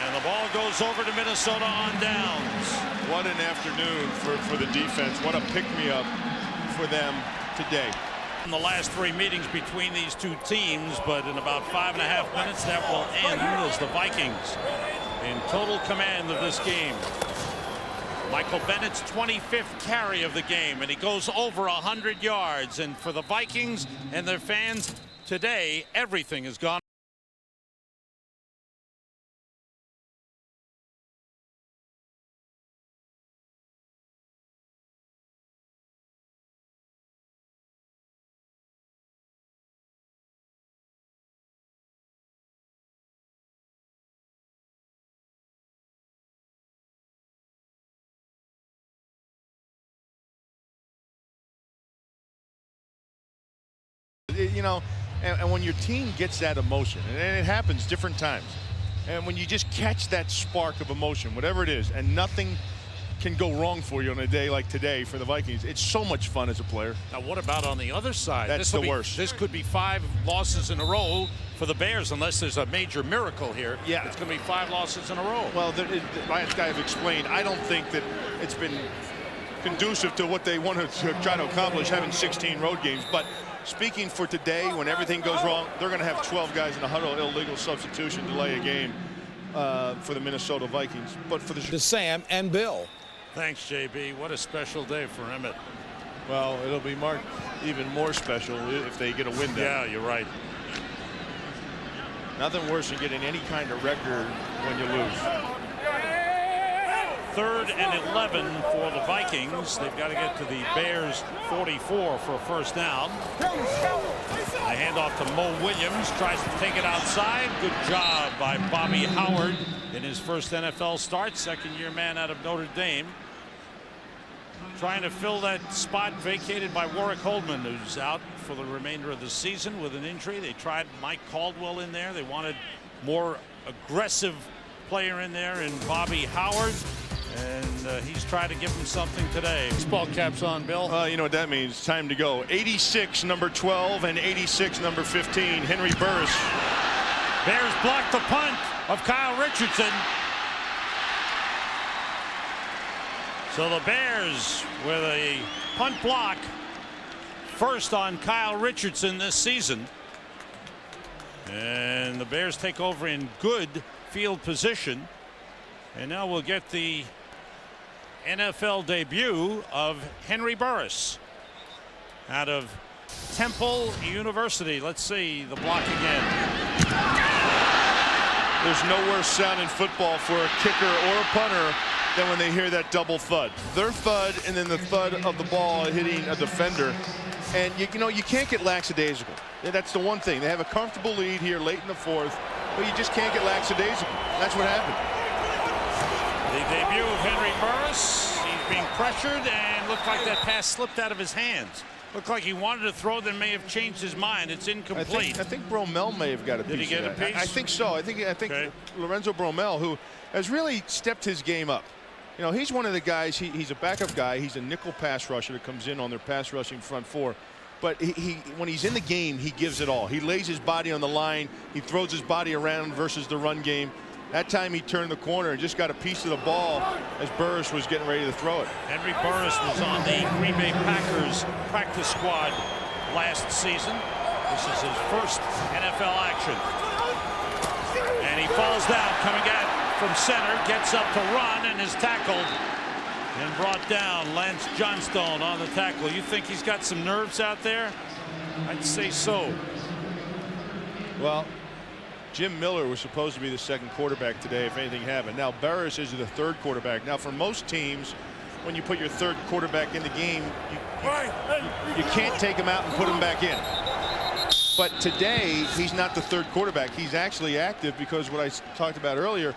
And the ball goes over to Minnesota on downs. What an afternoon for the defense. What a pick-me-up for them today. In the last 3 meetings between these two teams, but in about 5.5 minutes that will end as the Vikings in total command of this game. Michael Bennett's 25th carry of the game, and he goes over 100 yards. And for the Vikings and their fans today, everything has gone. You know, and when your team gets that emotion, and it happens different times, and when you just catch that spark of emotion, whatever it is, and nothing can go wrong for you on a day like today for the Vikings, it's so much fun as a player. Now, what about on the other side? That's the worst. This could be 5 losses in a row for the Bears, unless there's a major miracle here. Yeah, it's going to be 5 losses in a row. Well, like I've explained, I don't think that it's been conducive to what they wanted to try to accomplish, having 16 road games. But speaking for today, when everything goes wrong, they're going to have 12 guys in a huddle, illegal substitution, delay a game for the Minnesota Vikings. But for to Sam and Bill. Thanks, JB. What a special day for Emmett. Well, it'll be marked even more special if they get a win there. Yeah, you're right. Nothing worse than getting any kind of record when you lose. 3rd and 11 for the Vikings. They've got to get to the Bears 44 for a first down. A handoff to Mo Williams, tries to take it outside. Good job by Bobby Howard in his first NFL start, second-year man out of Notre Dame. Trying to fill that spot vacated by Warwick Holdman, who's out for the remainder of the season with an injury. They tried Mike Caldwell in there. They wanted more aggressive player in there in Bobby Howard. And he's trying to give him something today. Baseball caps on, Bill. You know what that means. Time to go. 86, number 12, and 86, number 15, Henry Burris. Bears blocked the punt of Kyle Richardson. So the Bears with a punt block, first on Kyle Richardson this season. And the Bears take over in good field position. And now we'll get the NFL debut of Henry Burris out of Temple University. Let's see the block again. There's no worse sound in football for a kicker or a punter than when they hear that double thud. Their thud and then the thud of the ball hitting a defender. And you know you can't get lackadaisical. That's the one thing. They have a comfortable lead here late in the 4th, but you just can't get lackadaisical. That's what happened. The debut of Henry Burris. He's being pressured and looked like that pass slipped out of his hands. Looked like he wanted to throw, then may have changed his mind. It's incomplete. I think Bromell may have got a piece. Did he get of a that. piece? I think so. I think okay. Lorenzo Bromell, who has really stepped his game up. You know, he's one of the guys. He's a backup guy. He's a nickel pass rusher that comes in on their pass rushing front 4. But when he's in the game, he gives it all. He lays his body on the line. He throws his body around versus the run game. That time he turned the corner and just got a piece of the ball as Burris was getting ready to throw it. Henry Burris was on the Green Bay Packers practice squad last season. This is his first NFL action. And he falls down, coming out from center, gets up to run and is tackled and brought down. Lance Johnstone on the tackle. You think he's got some nerves out there? I'd say so. Well, Jim Miller was supposed to be the second quarterback today if anything happened. Now Burris is the third quarterback. Now for most teams, when you put your third quarterback in the game, you can't take him out and put him back in. But today, he's not the third quarterback. He's actually active because what I talked about earlier,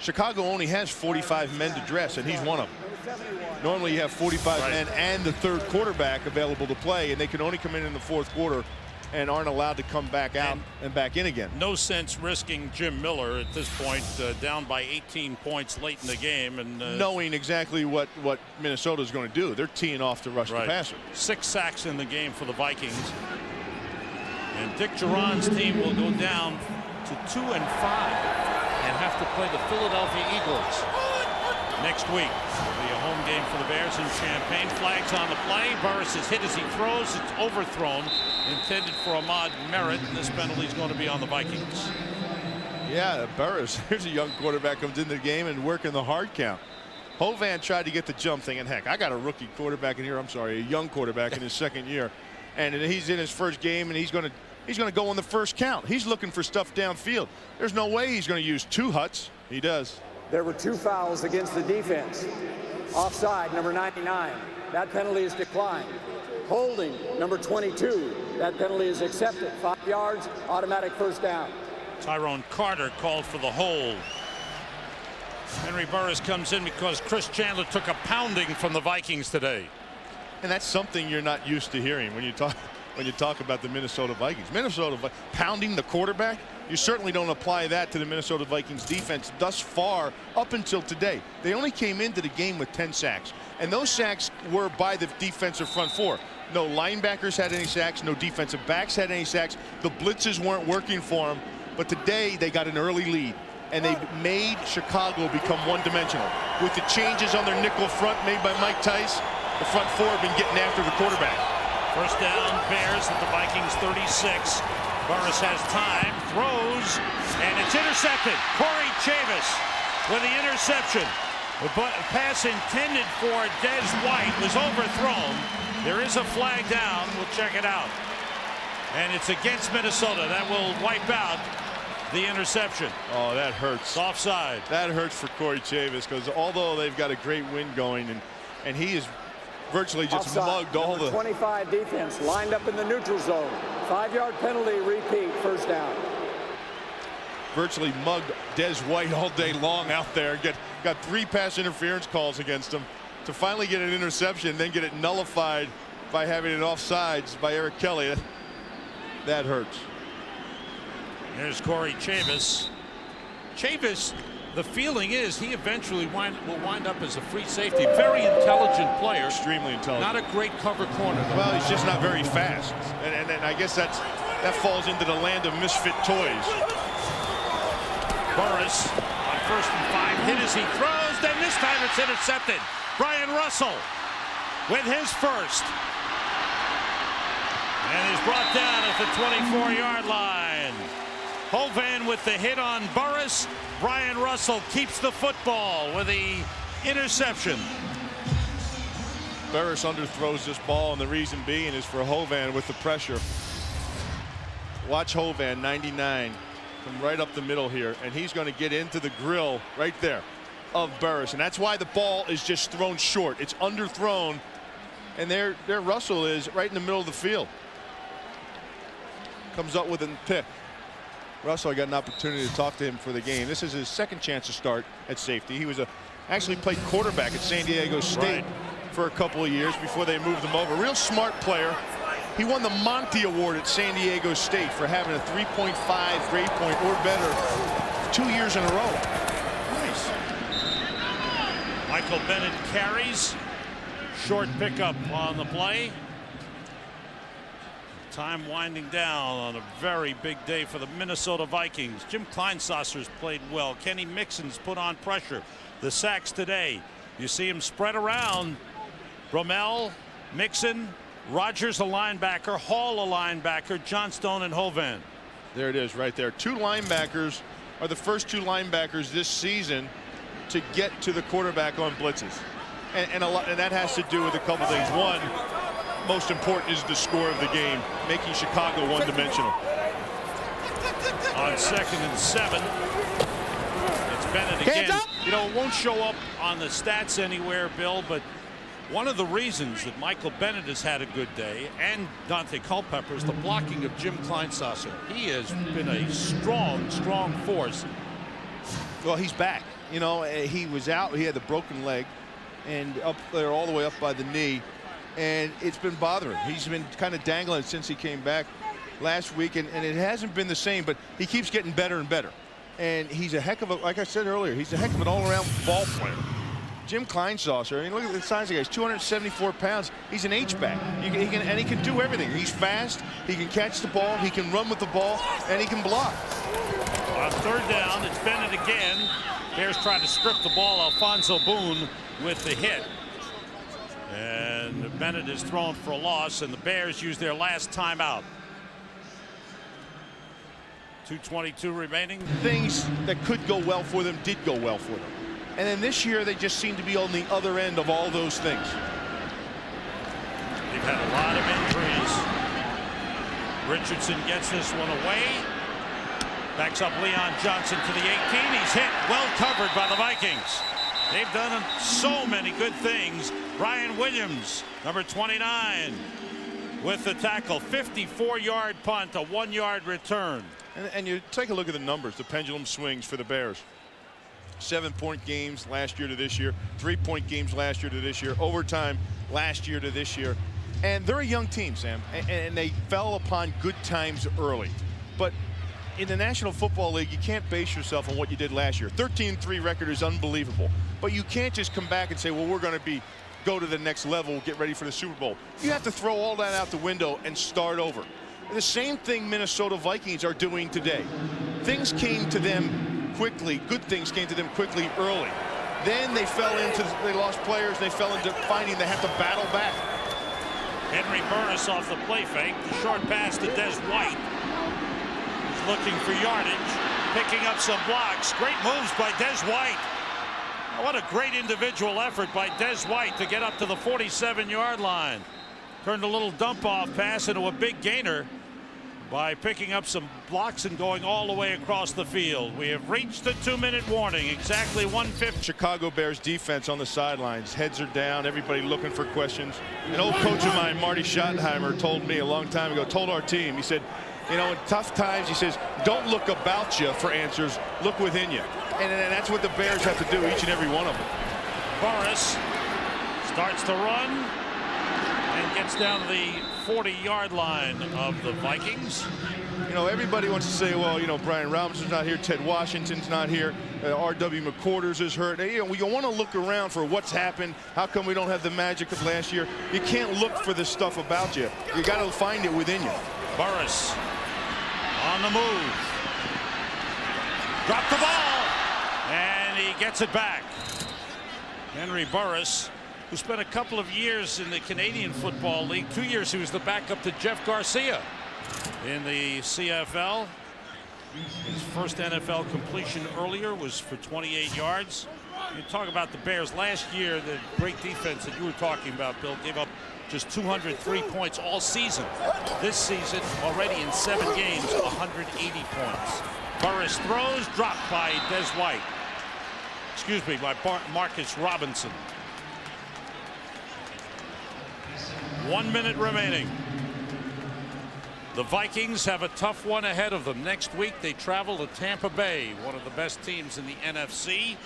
Chicago only has 45 men to dress, and he's one of them. Normally you have 45 men and the third quarterback available to play, and they can only come in the fourth quarter and aren't allowed to come back out and back in again. No sense risking Jim Miller at this point, down by 18 points late in the game, and knowing exactly what Minnesota is going to do. They're teeing off to rush the passer. 6 sacks in the game for the Vikings, and Dick Geron's team will go down to 2-5 and have to play the Philadelphia Eagles next week. It'll be a home game for the Bears in Champaign. Flags on the play. Burris is hit as he throws. It's overthrown, intended for Ahmad Merritt, and this penalty is going to be on the Vikings. Yeah, Burris, here's a young quarterback, comes into the game and working the hard count. Hovan tried to get the jump, thinking, heck, I got a rookie quarterback in here. I'm sorry, a young quarterback in his second year, and he's in his first game, and he's going to go on the first count. He's looking for stuff downfield. There's no way he's going to use 2 huts. He does. There were 2 fouls against the defense. Offside, number 99. That penalty is declined. Holding, number 22. That penalty is accepted. 5 yards, automatic first down. Tyrone Carter called for the hold. Henry Burris comes in because Chris Chandler took a pounding from the Vikings today. And that's something you're not used to hearing when you talk about the Minnesota Vikings. Pounding the quarterback. You certainly don't apply that to the Minnesota Vikings defense thus far up until today. They only came into the game with 10 sacks, and those sacks were by the defensive front 4. No linebackers had any sacks, no defensive backs had any sacks. The blitzes weren't working for them, but today they got an early lead, and they made Chicago become one-dimensional. With the changes on their nickel front made by Mike Tice, the front 4 have been getting after the quarterback. First down, Bears at the Vikings 36. Burris has time, throws, and it's intercepted. Corey Chavis with the interception. The pass intended for Des White was overthrown. There is a flag down. We'll check it out. And it's against Minnesota. That will wipe out the interception. Oh, that hurts. It's offside. That hurts for Corey Chavis, because although they've got a great win going, and he is virtually just Offside. mugged all the 25 defense lined up in the neutral zone. 5-yard penalty, repeat, first down. Virtually mugged Des White all day long out there. Got 3 pass interference calls against him to finally get an interception, then get it nullified by having it offsides by Eric Kelly. That hurts. There's Corey Chavis. Chavis, the feeling is he eventually will wind up as a free safety. Very intelligent player. Extremely intelligent. Not a great cover corner, though. Well, he's just not very fast. And I guess that falls into the land of misfit toys. Burris on 1st and 5. Hit as he throws. Then this time it's intercepted. Brian Russell with his first. And he's brought down at the 24-yard line. Hovan with the hit on Burris. Brian Russell keeps the football with the interception. Burris underthrows this ball, and the reason being is for Hovan with the pressure. Watch Hovan, 99, come right up the middle here, and he's going to get into the grill right there of Burris, and that's why the ball is just thrown short. It's underthrown, and there Russell is right in the middle of the field. Comes up with a pick. Russell, I got an opportunity to talk to him for the game. This is his second chance to start at safety. He was actually played quarterback at San Diego State for a couple of years before they moved him over. Real smart player. He won the Monty Award at San Diego State for having a 3.5 grade point or better 2 years in a row. Nice. Michael Bennett carries. Short pickup on the play. Time winding down on a very big day for the Minnesota Vikings. Jim Kleinsasser's played well. Kenny Mixon's put on pressure. The sacks today. You see him spread around. Rommel, Mixon, Rogers a linebacker, Hall a linebacker, Johnstone and Hovan. There it is right there. 2 linebackers are the first 2 linebackers this season to get to the quarterback on blitzes. And that has to do with a couple things. One, most important is the score of the game, making Chicago one-dimensional. On 2nd and 7. It's Bennett again. You know, it won't show up on the stats anywhere, Bill, but one of the reasons that Michael Bennett has had a good day, and Dante Culpepper, is the blocking of Jim Kleinsasser. He has been a strong force. Well, he's back. You know, he was out. He had the broken leg and up there all the way up by the knee. And it's been bothering. He's been kind of dangling since he came back last week. And it hasn't been the same, but he keeps getting better and better. And he's a heck of a, like I said earlier, he's a heck of an all-around ball player. Jim Kleinsasser, I mean, look at the size of the guy. He's 274 pounds. He's an H-back. He can do everything. He's fast. He can catch the ball. He can run with the ball. And he can block. On 3rd down, it's Bennett again. Bears trying to strip the ball. Alfonso Boone with the hit. And Bennett is thrown for a loss, and the Bears use their last timeout. 2:22 remaining. Things that could go well for them did go well for them. And then this year, they just seem to be on the other end of all those things. They've had a lot of injuries. Richardson gets this one away. Backs up Leon Johnson to the 18. He's hit. Well covered by the Vikings. They've done so many good things. Brian Williams, number 29, with the tackle. 54-yard punt, a 1-yard return. And you take a look at the numbers. The pendulum swings for the Bears. 7-point games last year to this year. 3-point games last year to this year. Overtime last year to this year. And they're a young team, Sam. And they fell upon good times early. But in the National Football League, you can't base yourself on what you did last year. 13-3 record is unbelievable. But you can't just come back and say, well, we're going to go to the next level, get ready for the Super Bowl. You have to throw all that out the window and start over. And the same thing Minnesota Vikings are doing today. Things came to them quickly. Good things came to them quickly early. Then they lost players. They fell into finding they have to battle back. Henry Burris off the play fake. The short pass to Des White. He's looking for yardage. Picking up some blocks. Great moves by Des White. What a great individual effort by Des White to get up to the 47-yard line. Turned a little dump-off pass into a big gainer by picking up some blocks and going all the way across the field. We have reached the 2-minute warning. Exactly 1:50. Chicago Bears defense on the sidelines. Heads are down. Everybody looking for questions. An old coach of mine, Marty Schottenheimer, told me a long time ago, told our team, he said, you know, in tough times, he says, don't look about you for answers. Look within you. And that's what the Bears have to do, each and every one of them. Boris starts to run and gets down to the 40-yard line of the Vikings. You know, everybody wants to say, well, you know, Brian Robinson's not here, Ted Washington's not here, R.W. McQuarters is hurt. You know, you want to look around for what's happened. How come we don't have the magic of last year? You can't look for this stuff about you. You got to find it within you. Burris on the move. Dropped the ball. And he gets it back. Henry Burris, who spent a couple of years in the Canadian Football League. 2 years he was the backup to Jeff Garcia in the CFL. His first NFL completion earlier was for 28 yards. You talk about the Bears last year, the great defense that you were talking about, Bill, gave up just 203 points all season. This season, already in 7 games, 180 points. Burris throws, dropped by Des White. Excuse me, by Marcus Robinson. 1 minute remaining. The Vikings have a tough one ahead of them. Next week, they travel to Tampa Bay, one of the best teams in the NFC.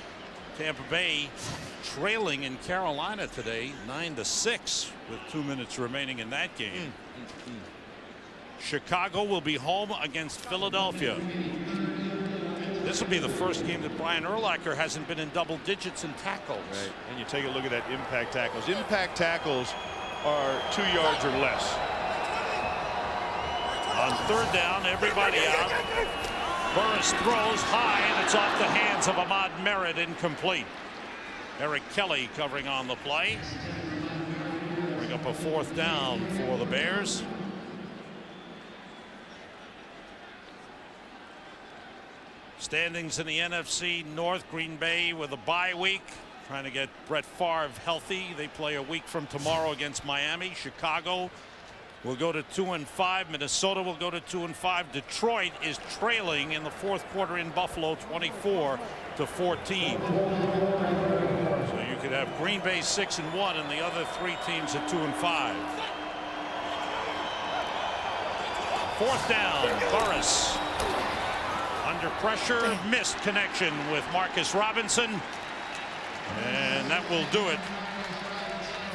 Tampa Bay trailing in Carolina today, 9-6, with 2 minutes remaining in that game. Chicago will be home against Philadelphia. This will be the first game that Brian Urlacher hasn't been in double digits in tackles. Right. And you take a look at that impact tackles. Impact tackles are 2 yards or less. On 3rd down, everybody out. Burris throws high, and it's off the hands of Ahmad Merritt, incomplete. Eric Kelly covering on the play. Bring up a 4th down for the Bears. Standings in the NFC North, Green Bay with a bye week, trying to get Brett Favre healthy. They play a week from tomorrow against Miami. Chicago will go to 2-5. Minnesota will go to 2-5. Detroit is trailing in the fourth quarter in Buffalo 24-14. So you could have Green Bay 6-1 and the other three teams at 2-5. Fourth down, Burris under pressure, missed connection with Marcus Robinson, and that will do it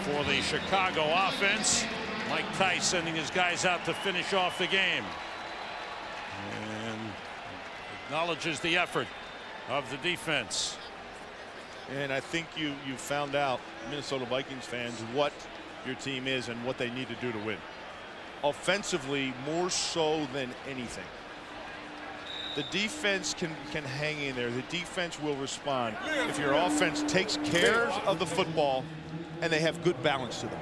for the Chicago offense. Mike Tice sending his guys out to finish off the game and acknowledges the effort of the defense. And I think you found out, Minnesota Vikings fans, what your team is and what they need to do to win. Offensively, more so than anything. The defense can hang in there. The defense will respond if your offense takes care of the football and they have good balance to them.